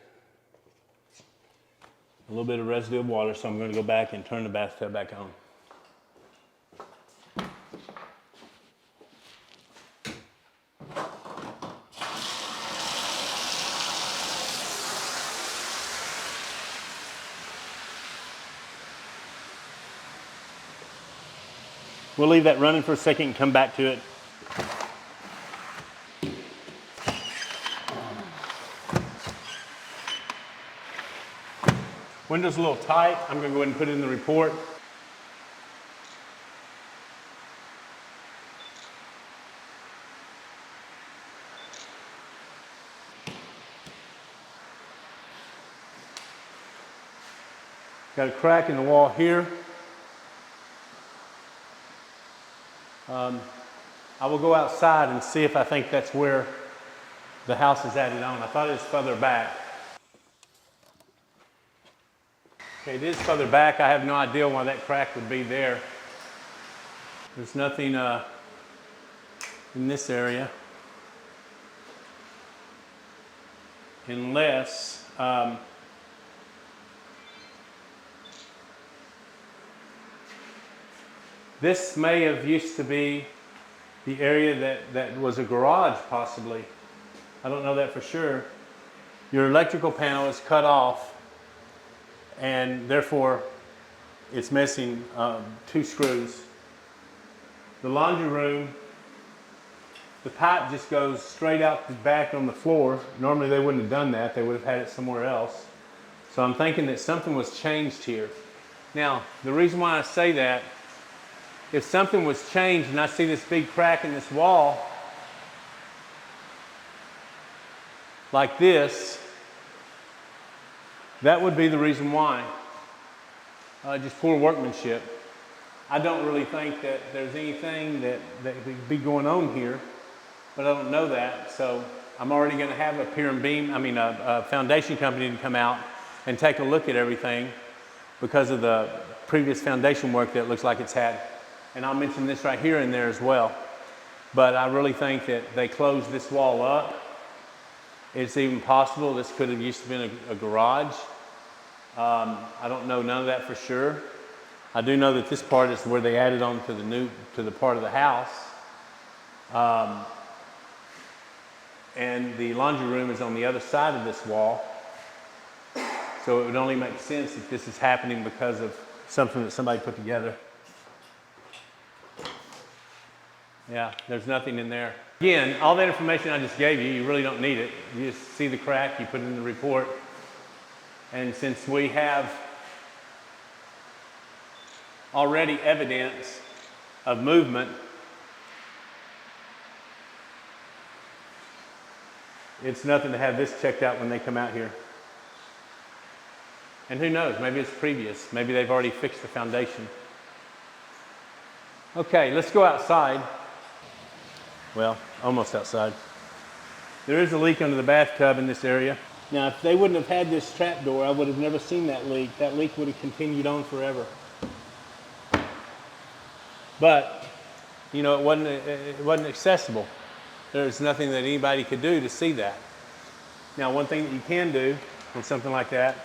a little bit of residue of water, so I'm going to go back and turn the bathtub back on. We'll leave that running for a second and come back to it. Window's a little tight. I'm going to go ahead and put it in the report. Got a crack in the wall here. I will go outside and see if I think that's where the house is added on. I thought it was further back. Okay, it is further back. I have no idea why that crack would be there. There's nothing in this area. Unless this may have used to be the area that was a garage, possibly. I don't know that for sure. Your electrical panel is cut off, and therefore it's missing 2 screws. The laundry room, the pipe just goes straight out the back on the floor. Normally they wouldn't have done that. They would have had it somewhere else. So I'm thinking that something was changed here. Now, the reason why I say that, if something was changed and I see this big crack in this wall, like this, that would be the reason why. Just poor workmanship. I don't really think that there's anything that could be going on here, but I don't know that. So I'm already going to have a foundation company to come out and take a look at everything because of the previous foundation work that looks like it's had. And I'll mention this right here and there as well. But I really think that they closed this wall up. It's even possible this could have used to been a garage. I don't know none of that for sure. I do know that this part is where they added on to the part of the house. And the laundry room is on the other side of this wall. So it would only make sense if this is happening because of something that somebody put together. Yeah, there's nothing in there. Again, all that information I just gave you, you really don't need it. You just see the crack, you put it in the report. And since we have already evidence of movement, it's nothing to have this checked out when they come out here. And who knows, maybe it's previous. Maybe they've already fixed the foundation. Okay, let's go outside. Well, almost outside. There is a leak under the bathtub in this area. Now, if they wouldn't have had this trap door, I would have never seen that leak. That leak would have continued on forever. But, you know, it wasn't accessible. There's nothing that anybody could do to see that. Now, one thing that you can do with something like that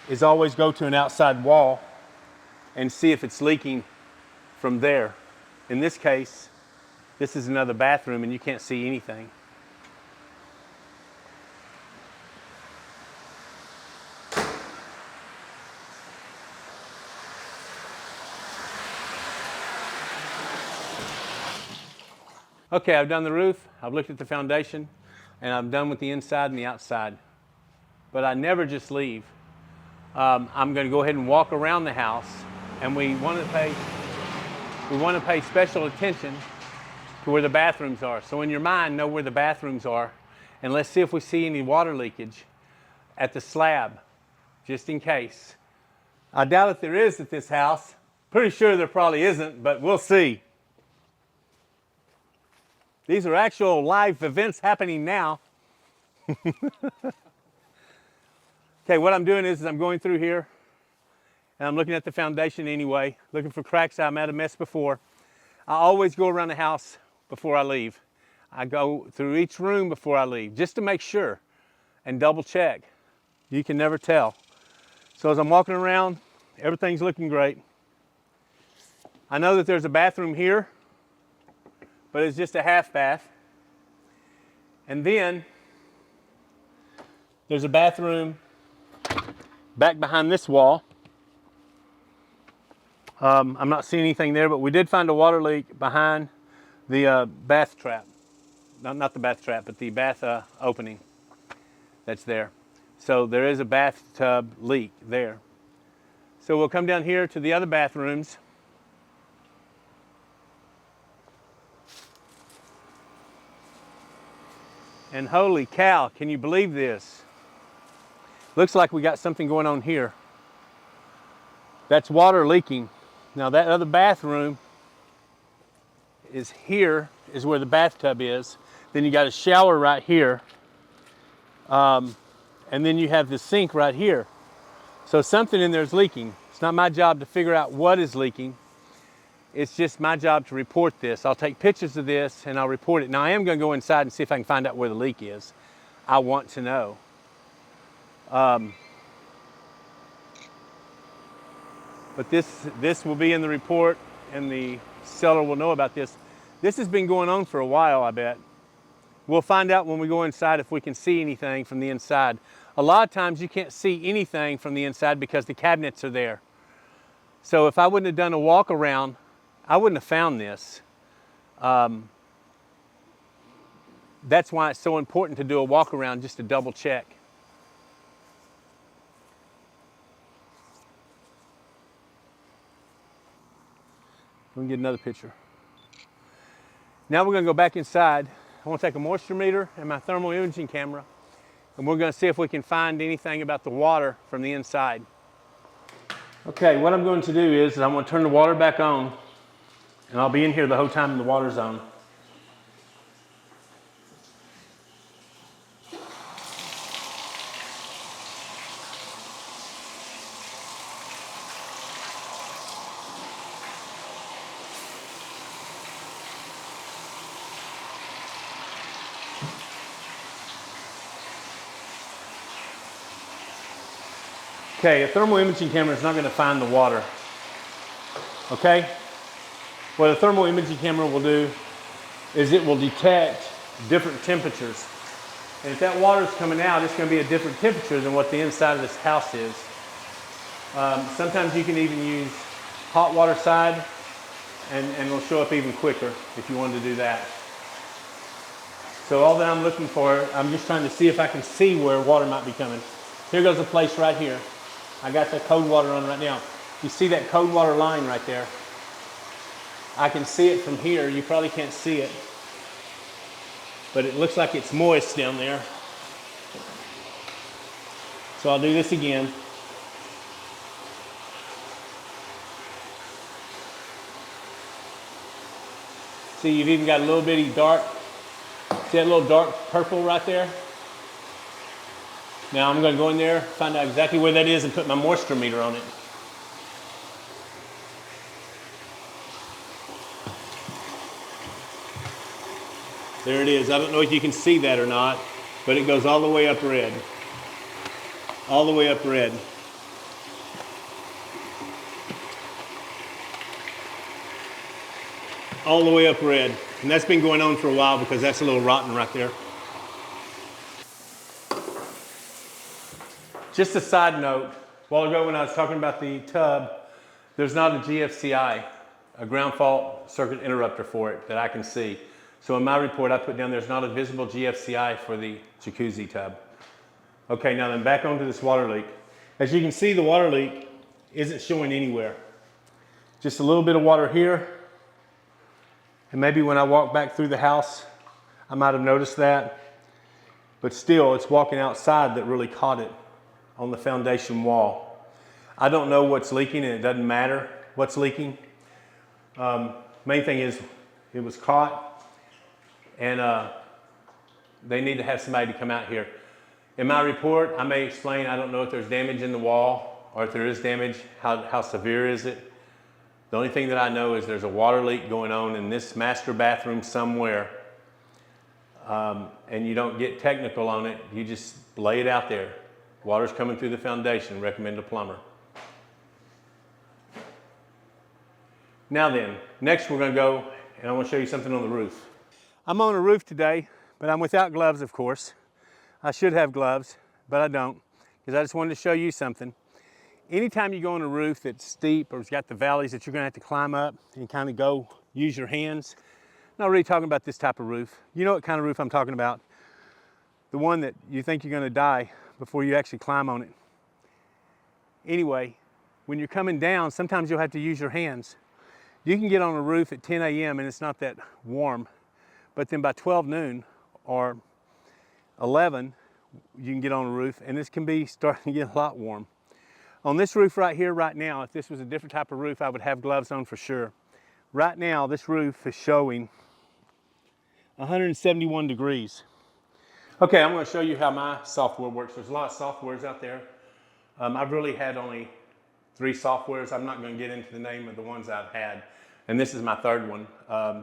is always go to an outside wall and see if it's leaking from there. In this case, this is another bathroom and you can't see anything. Okay, I've done the roof, I've looked at the foundation, and I'm done with the inside and the outside. But I never just leave. I'm going to go ahead and walk around the house, and we want to pay special attention to where the bathrooms are. So in your mind, know where the bathrooms are, and let's see if we see any water leakage at the slab, just in case. I doubt if there is at this house. Pretty sure there probably isn't, but we'll see. These are actual live events happening now. Okay, what I'm doing is I'm going through here and I'm looking at the foundation anyway, looking for cracks. I might have missed before. I always go around the house before I leave. I go through each room before I leave just to make sure and double check. You can never tell. So as I'm walking around, everything's looking great. I know that there's a bathroom here, but it's just a half bath. And then there's a bathroom back behind this wall. I'm not seeing anything there, but we did find a water leak behind the bath trap. Not the bath trap, but the bath opening that's there. So there is a bathtub leak there. So we'll come down here to the other bathrooms. And holy cow, can you believe this? Looks like we got something going on here. That's water leaking. Now that other bathroom is here, is where the bathtub is. Then you got a shower right here. And then you have the sink right here. So something in there is leaking. It's not my job to figure out what is leaking. It's just my job to report this. I'll take pictures of this and I'll report it. Now I am going to go inside and see if I can find out where the leak is. I want to know. But this will be in the report and the seller will know about this. This has been going on for a while, I bet. We'll find out when we go inside if we can see anything from the inside. A lot of times you can't see anything from the inside because the cabinets are there. So if I wouldn't have done a walk around, I wouldn't have found this. That's why it's so important to do a walk around just to double check. We can get another picture. Now we're going to go back inside. I want to take a moisture meter and my thermal imaging camera, and we're going to see if we can find anything about the water from the inside. Okay, what I'm going to do is I'm going to turn the water back on, and I'll be in here the whole time the water's on. Okay, a thermal imaging camera is not going to find the water. Okay? What a thermal imaging camera will do is it will detect different temperatures. And if that water is coming out, it's going to be a different temperature than what the inside of this house is. Sometimes you can even use hot water side and it'll show up even quicker if you wanted to do that. So all that I'm looking for, I'm just trying to see if I can see where water might be coming. Here goes a place right here. I got the cold water on right now. You see that cold water line right there? I can see it from here. You probably can't see it, but it looks like it's moist down there. So I'll do this again. See, you've even got a little bitty dark, see that little dark purple right there? Now I'm going to go in there, find out exactly where that is, and put my moisture meter on it. There it is. I don't know if you can see that or not, but it goes all the way up red. All the way up red. All the way up red. And that's been going on for a while because that's a little rotten right there. Just a side note, a while ago when I was talking about the tub, there's not a GFCI, a ground fault circuit interrupter for it that I can see. So in my report I put down there's not a visible GFCI for the jacuzzi tub. Okay, now then back onto this water leak. As you can see, the water leak isn't showing anywhere. Just a little bit of water here. And maybe when I walk back through the house, I might have noticed that. But still, it's walking outside that really caught it on the foundation wall. I don't know what's leaking, and it doesn't matter what's leaking. Main thing is it was caught, and they need to have somebody to come out here. In my report, I may explain, I don't know if there's damage in the wall, or if there is damage, how severe is it. The only thing that I know is there's a water leak going on in this master bathroom somewhere, and you don't get technical on it, you just lay it out there. Water's coming through the foundation, recommend a plumber. Now then, next we're going to go and I want to show you something on the roof. I'm on a roof today, but I'm without gloves, of course. I should have gloves, but I don't, because I just wanted to show you something. Anytime you go on a roof that's steep or it's got the valleys that you're going to have to climb up and kind of go use your hands. I'm not really talking about this type of roof. You know what kind of roof I'm talking about. The one that you think you're going to die before you actually climb on it. Anyway, when you're coming down, sometimes you'll have to use your hands. You can get on a roof at 10 a.m. and it's not that warm, but then by 12 noon or 11, you can get on a roof and this can be starting to get a lot warm. On this roof right here, right now, if this was a different type of roof, I would have gloves on for sure. Right now, this roof is showing 171 degrees. Okay, I'm going to show you how my software works. There's a lot of softwares out there. I've really had only 3 softwares. I'm not going to get into the name of the ones I've had. And this is my 3rd one.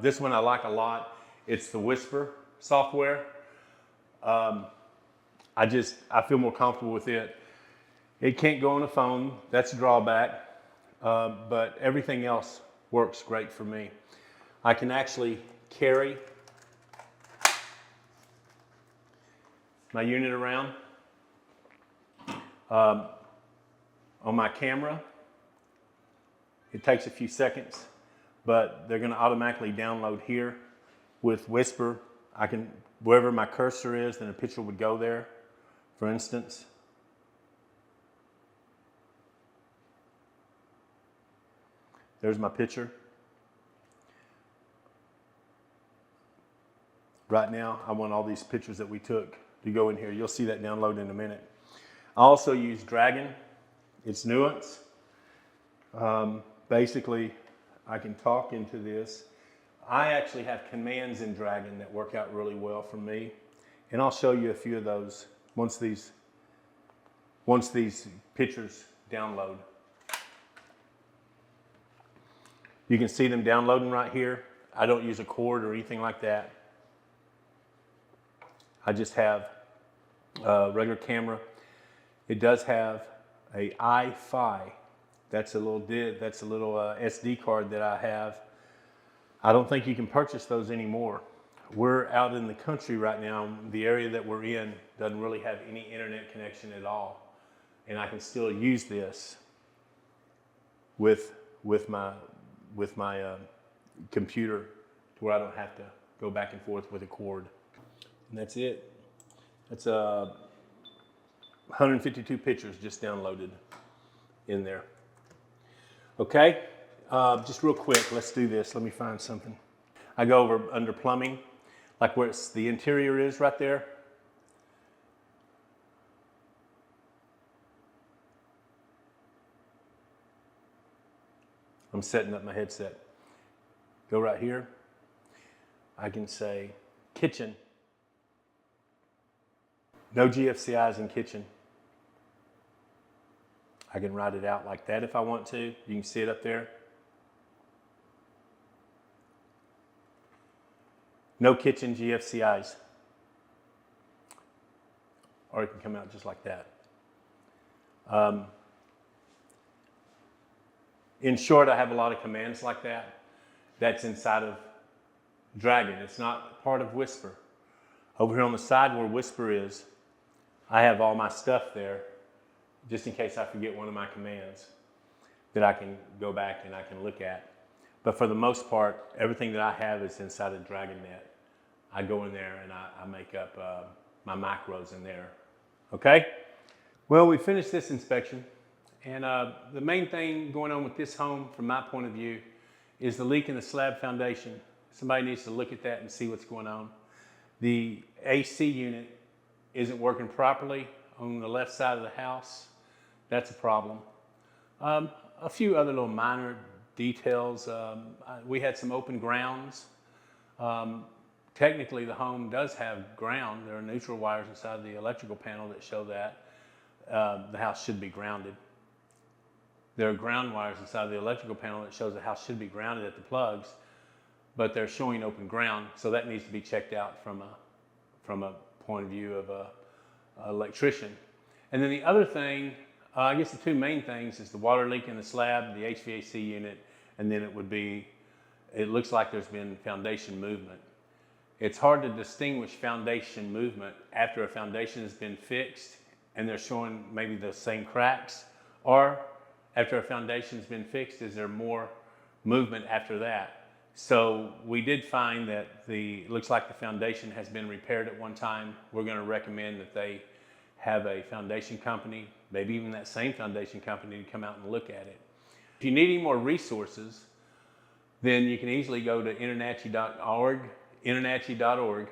This one I like a lot. It's the Whisper software. I feel more comfortable with it. It can't go on a phone. That's a drawback. But everything else works great for me. I can actually carry my unit around. On my camera, it takes a few seconds, but they're going to automatically download here. With Whisper, I can, wherever my cursor is, then a picture would go there, for instance. There's my picture. Right now, I want all these pictures that we took to go in here. You'll see that download in a minute. I also use Dragon. It's Nuance. Basically, I can talk into this. I actually have commands in Dragon that work out really well for me. And I'll show you a few of those once these pictures download. You can see them downloading right here. I don't use a cord or anything like that. I just have a regular camera. It does have a iFi. That's a little SD card that I have. I don't think you can purchase those anymore. We're out in the country right now. The area that we're in doesn't really have any internet connection at all. And I can still use this with my computer to where I don't have to go back and forth with a cord. And that's it. That's 152 pictures just downloaded in there. Okay, just real quick, let's do this. Let me find something. I go over under plumbing, like where the interior is right there. I'm setting up my headset. Go right here. I can say kitchen. No GFCIs in kitchen. I can write it out like that if I want to. You can see it up there. No kitchen GFCIs. Or it can come out just like that. In short, I have a lot of commands like that. That's inside of Dragon. It's not part of Whisper. Over here on the side where Whisper is, I have all my stuff there, just in case I forget one of my commands that I can go back and I can look at. But for the most part, everything that I have is inside of DragonNet. I go in there and I make up my macros in there. Okay? Well, we finished this inspection. And the main thing going on with this home, from my point of view, is the leak in the slab foundation. Somebody needs to look at that and see what's going on. The AC unit isn't working properly on the left side of the house. That's a problem. A few other little minor details. We had some open grounds. Technically, the home does have ground. There are neutral wires inside the electrical panel that show that. The house should be grounded. There are ground wires inside the electrical panel that shows the house should be grounded at the plugs, but they're showing open ground, so that needs to be checked out from a point of view of an electrician. And then the other thing, I guess the two main things is the water leak in the slab, the HVAC unit, and then it looks like there's been foundation movement. It's hard to distinguish foundation movement after a foundation has been fixed and they're showing maybe the same cracks, or after a foundation's been fixed, is there more movement after that? So we did find that looks like the foundation has been repaired at one time. We're going to recommend that they have a foundation company, maybe even that same foundation company, to come out and look at it. If you need any more resources, then you can easily go to InterNACHI.org, InterNACHI.org,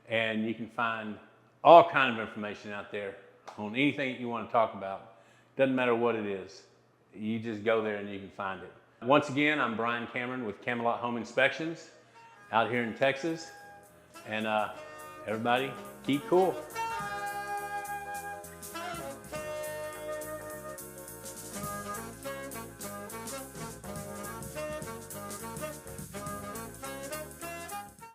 and you can find all kinds of information out there on anything that you want to talk about. Doesn't matter what it is. You just go there and you can find it. Once again, I'm Brian Cameron with Camelot Home Inspections out here in Texas. And everybody, keep cool.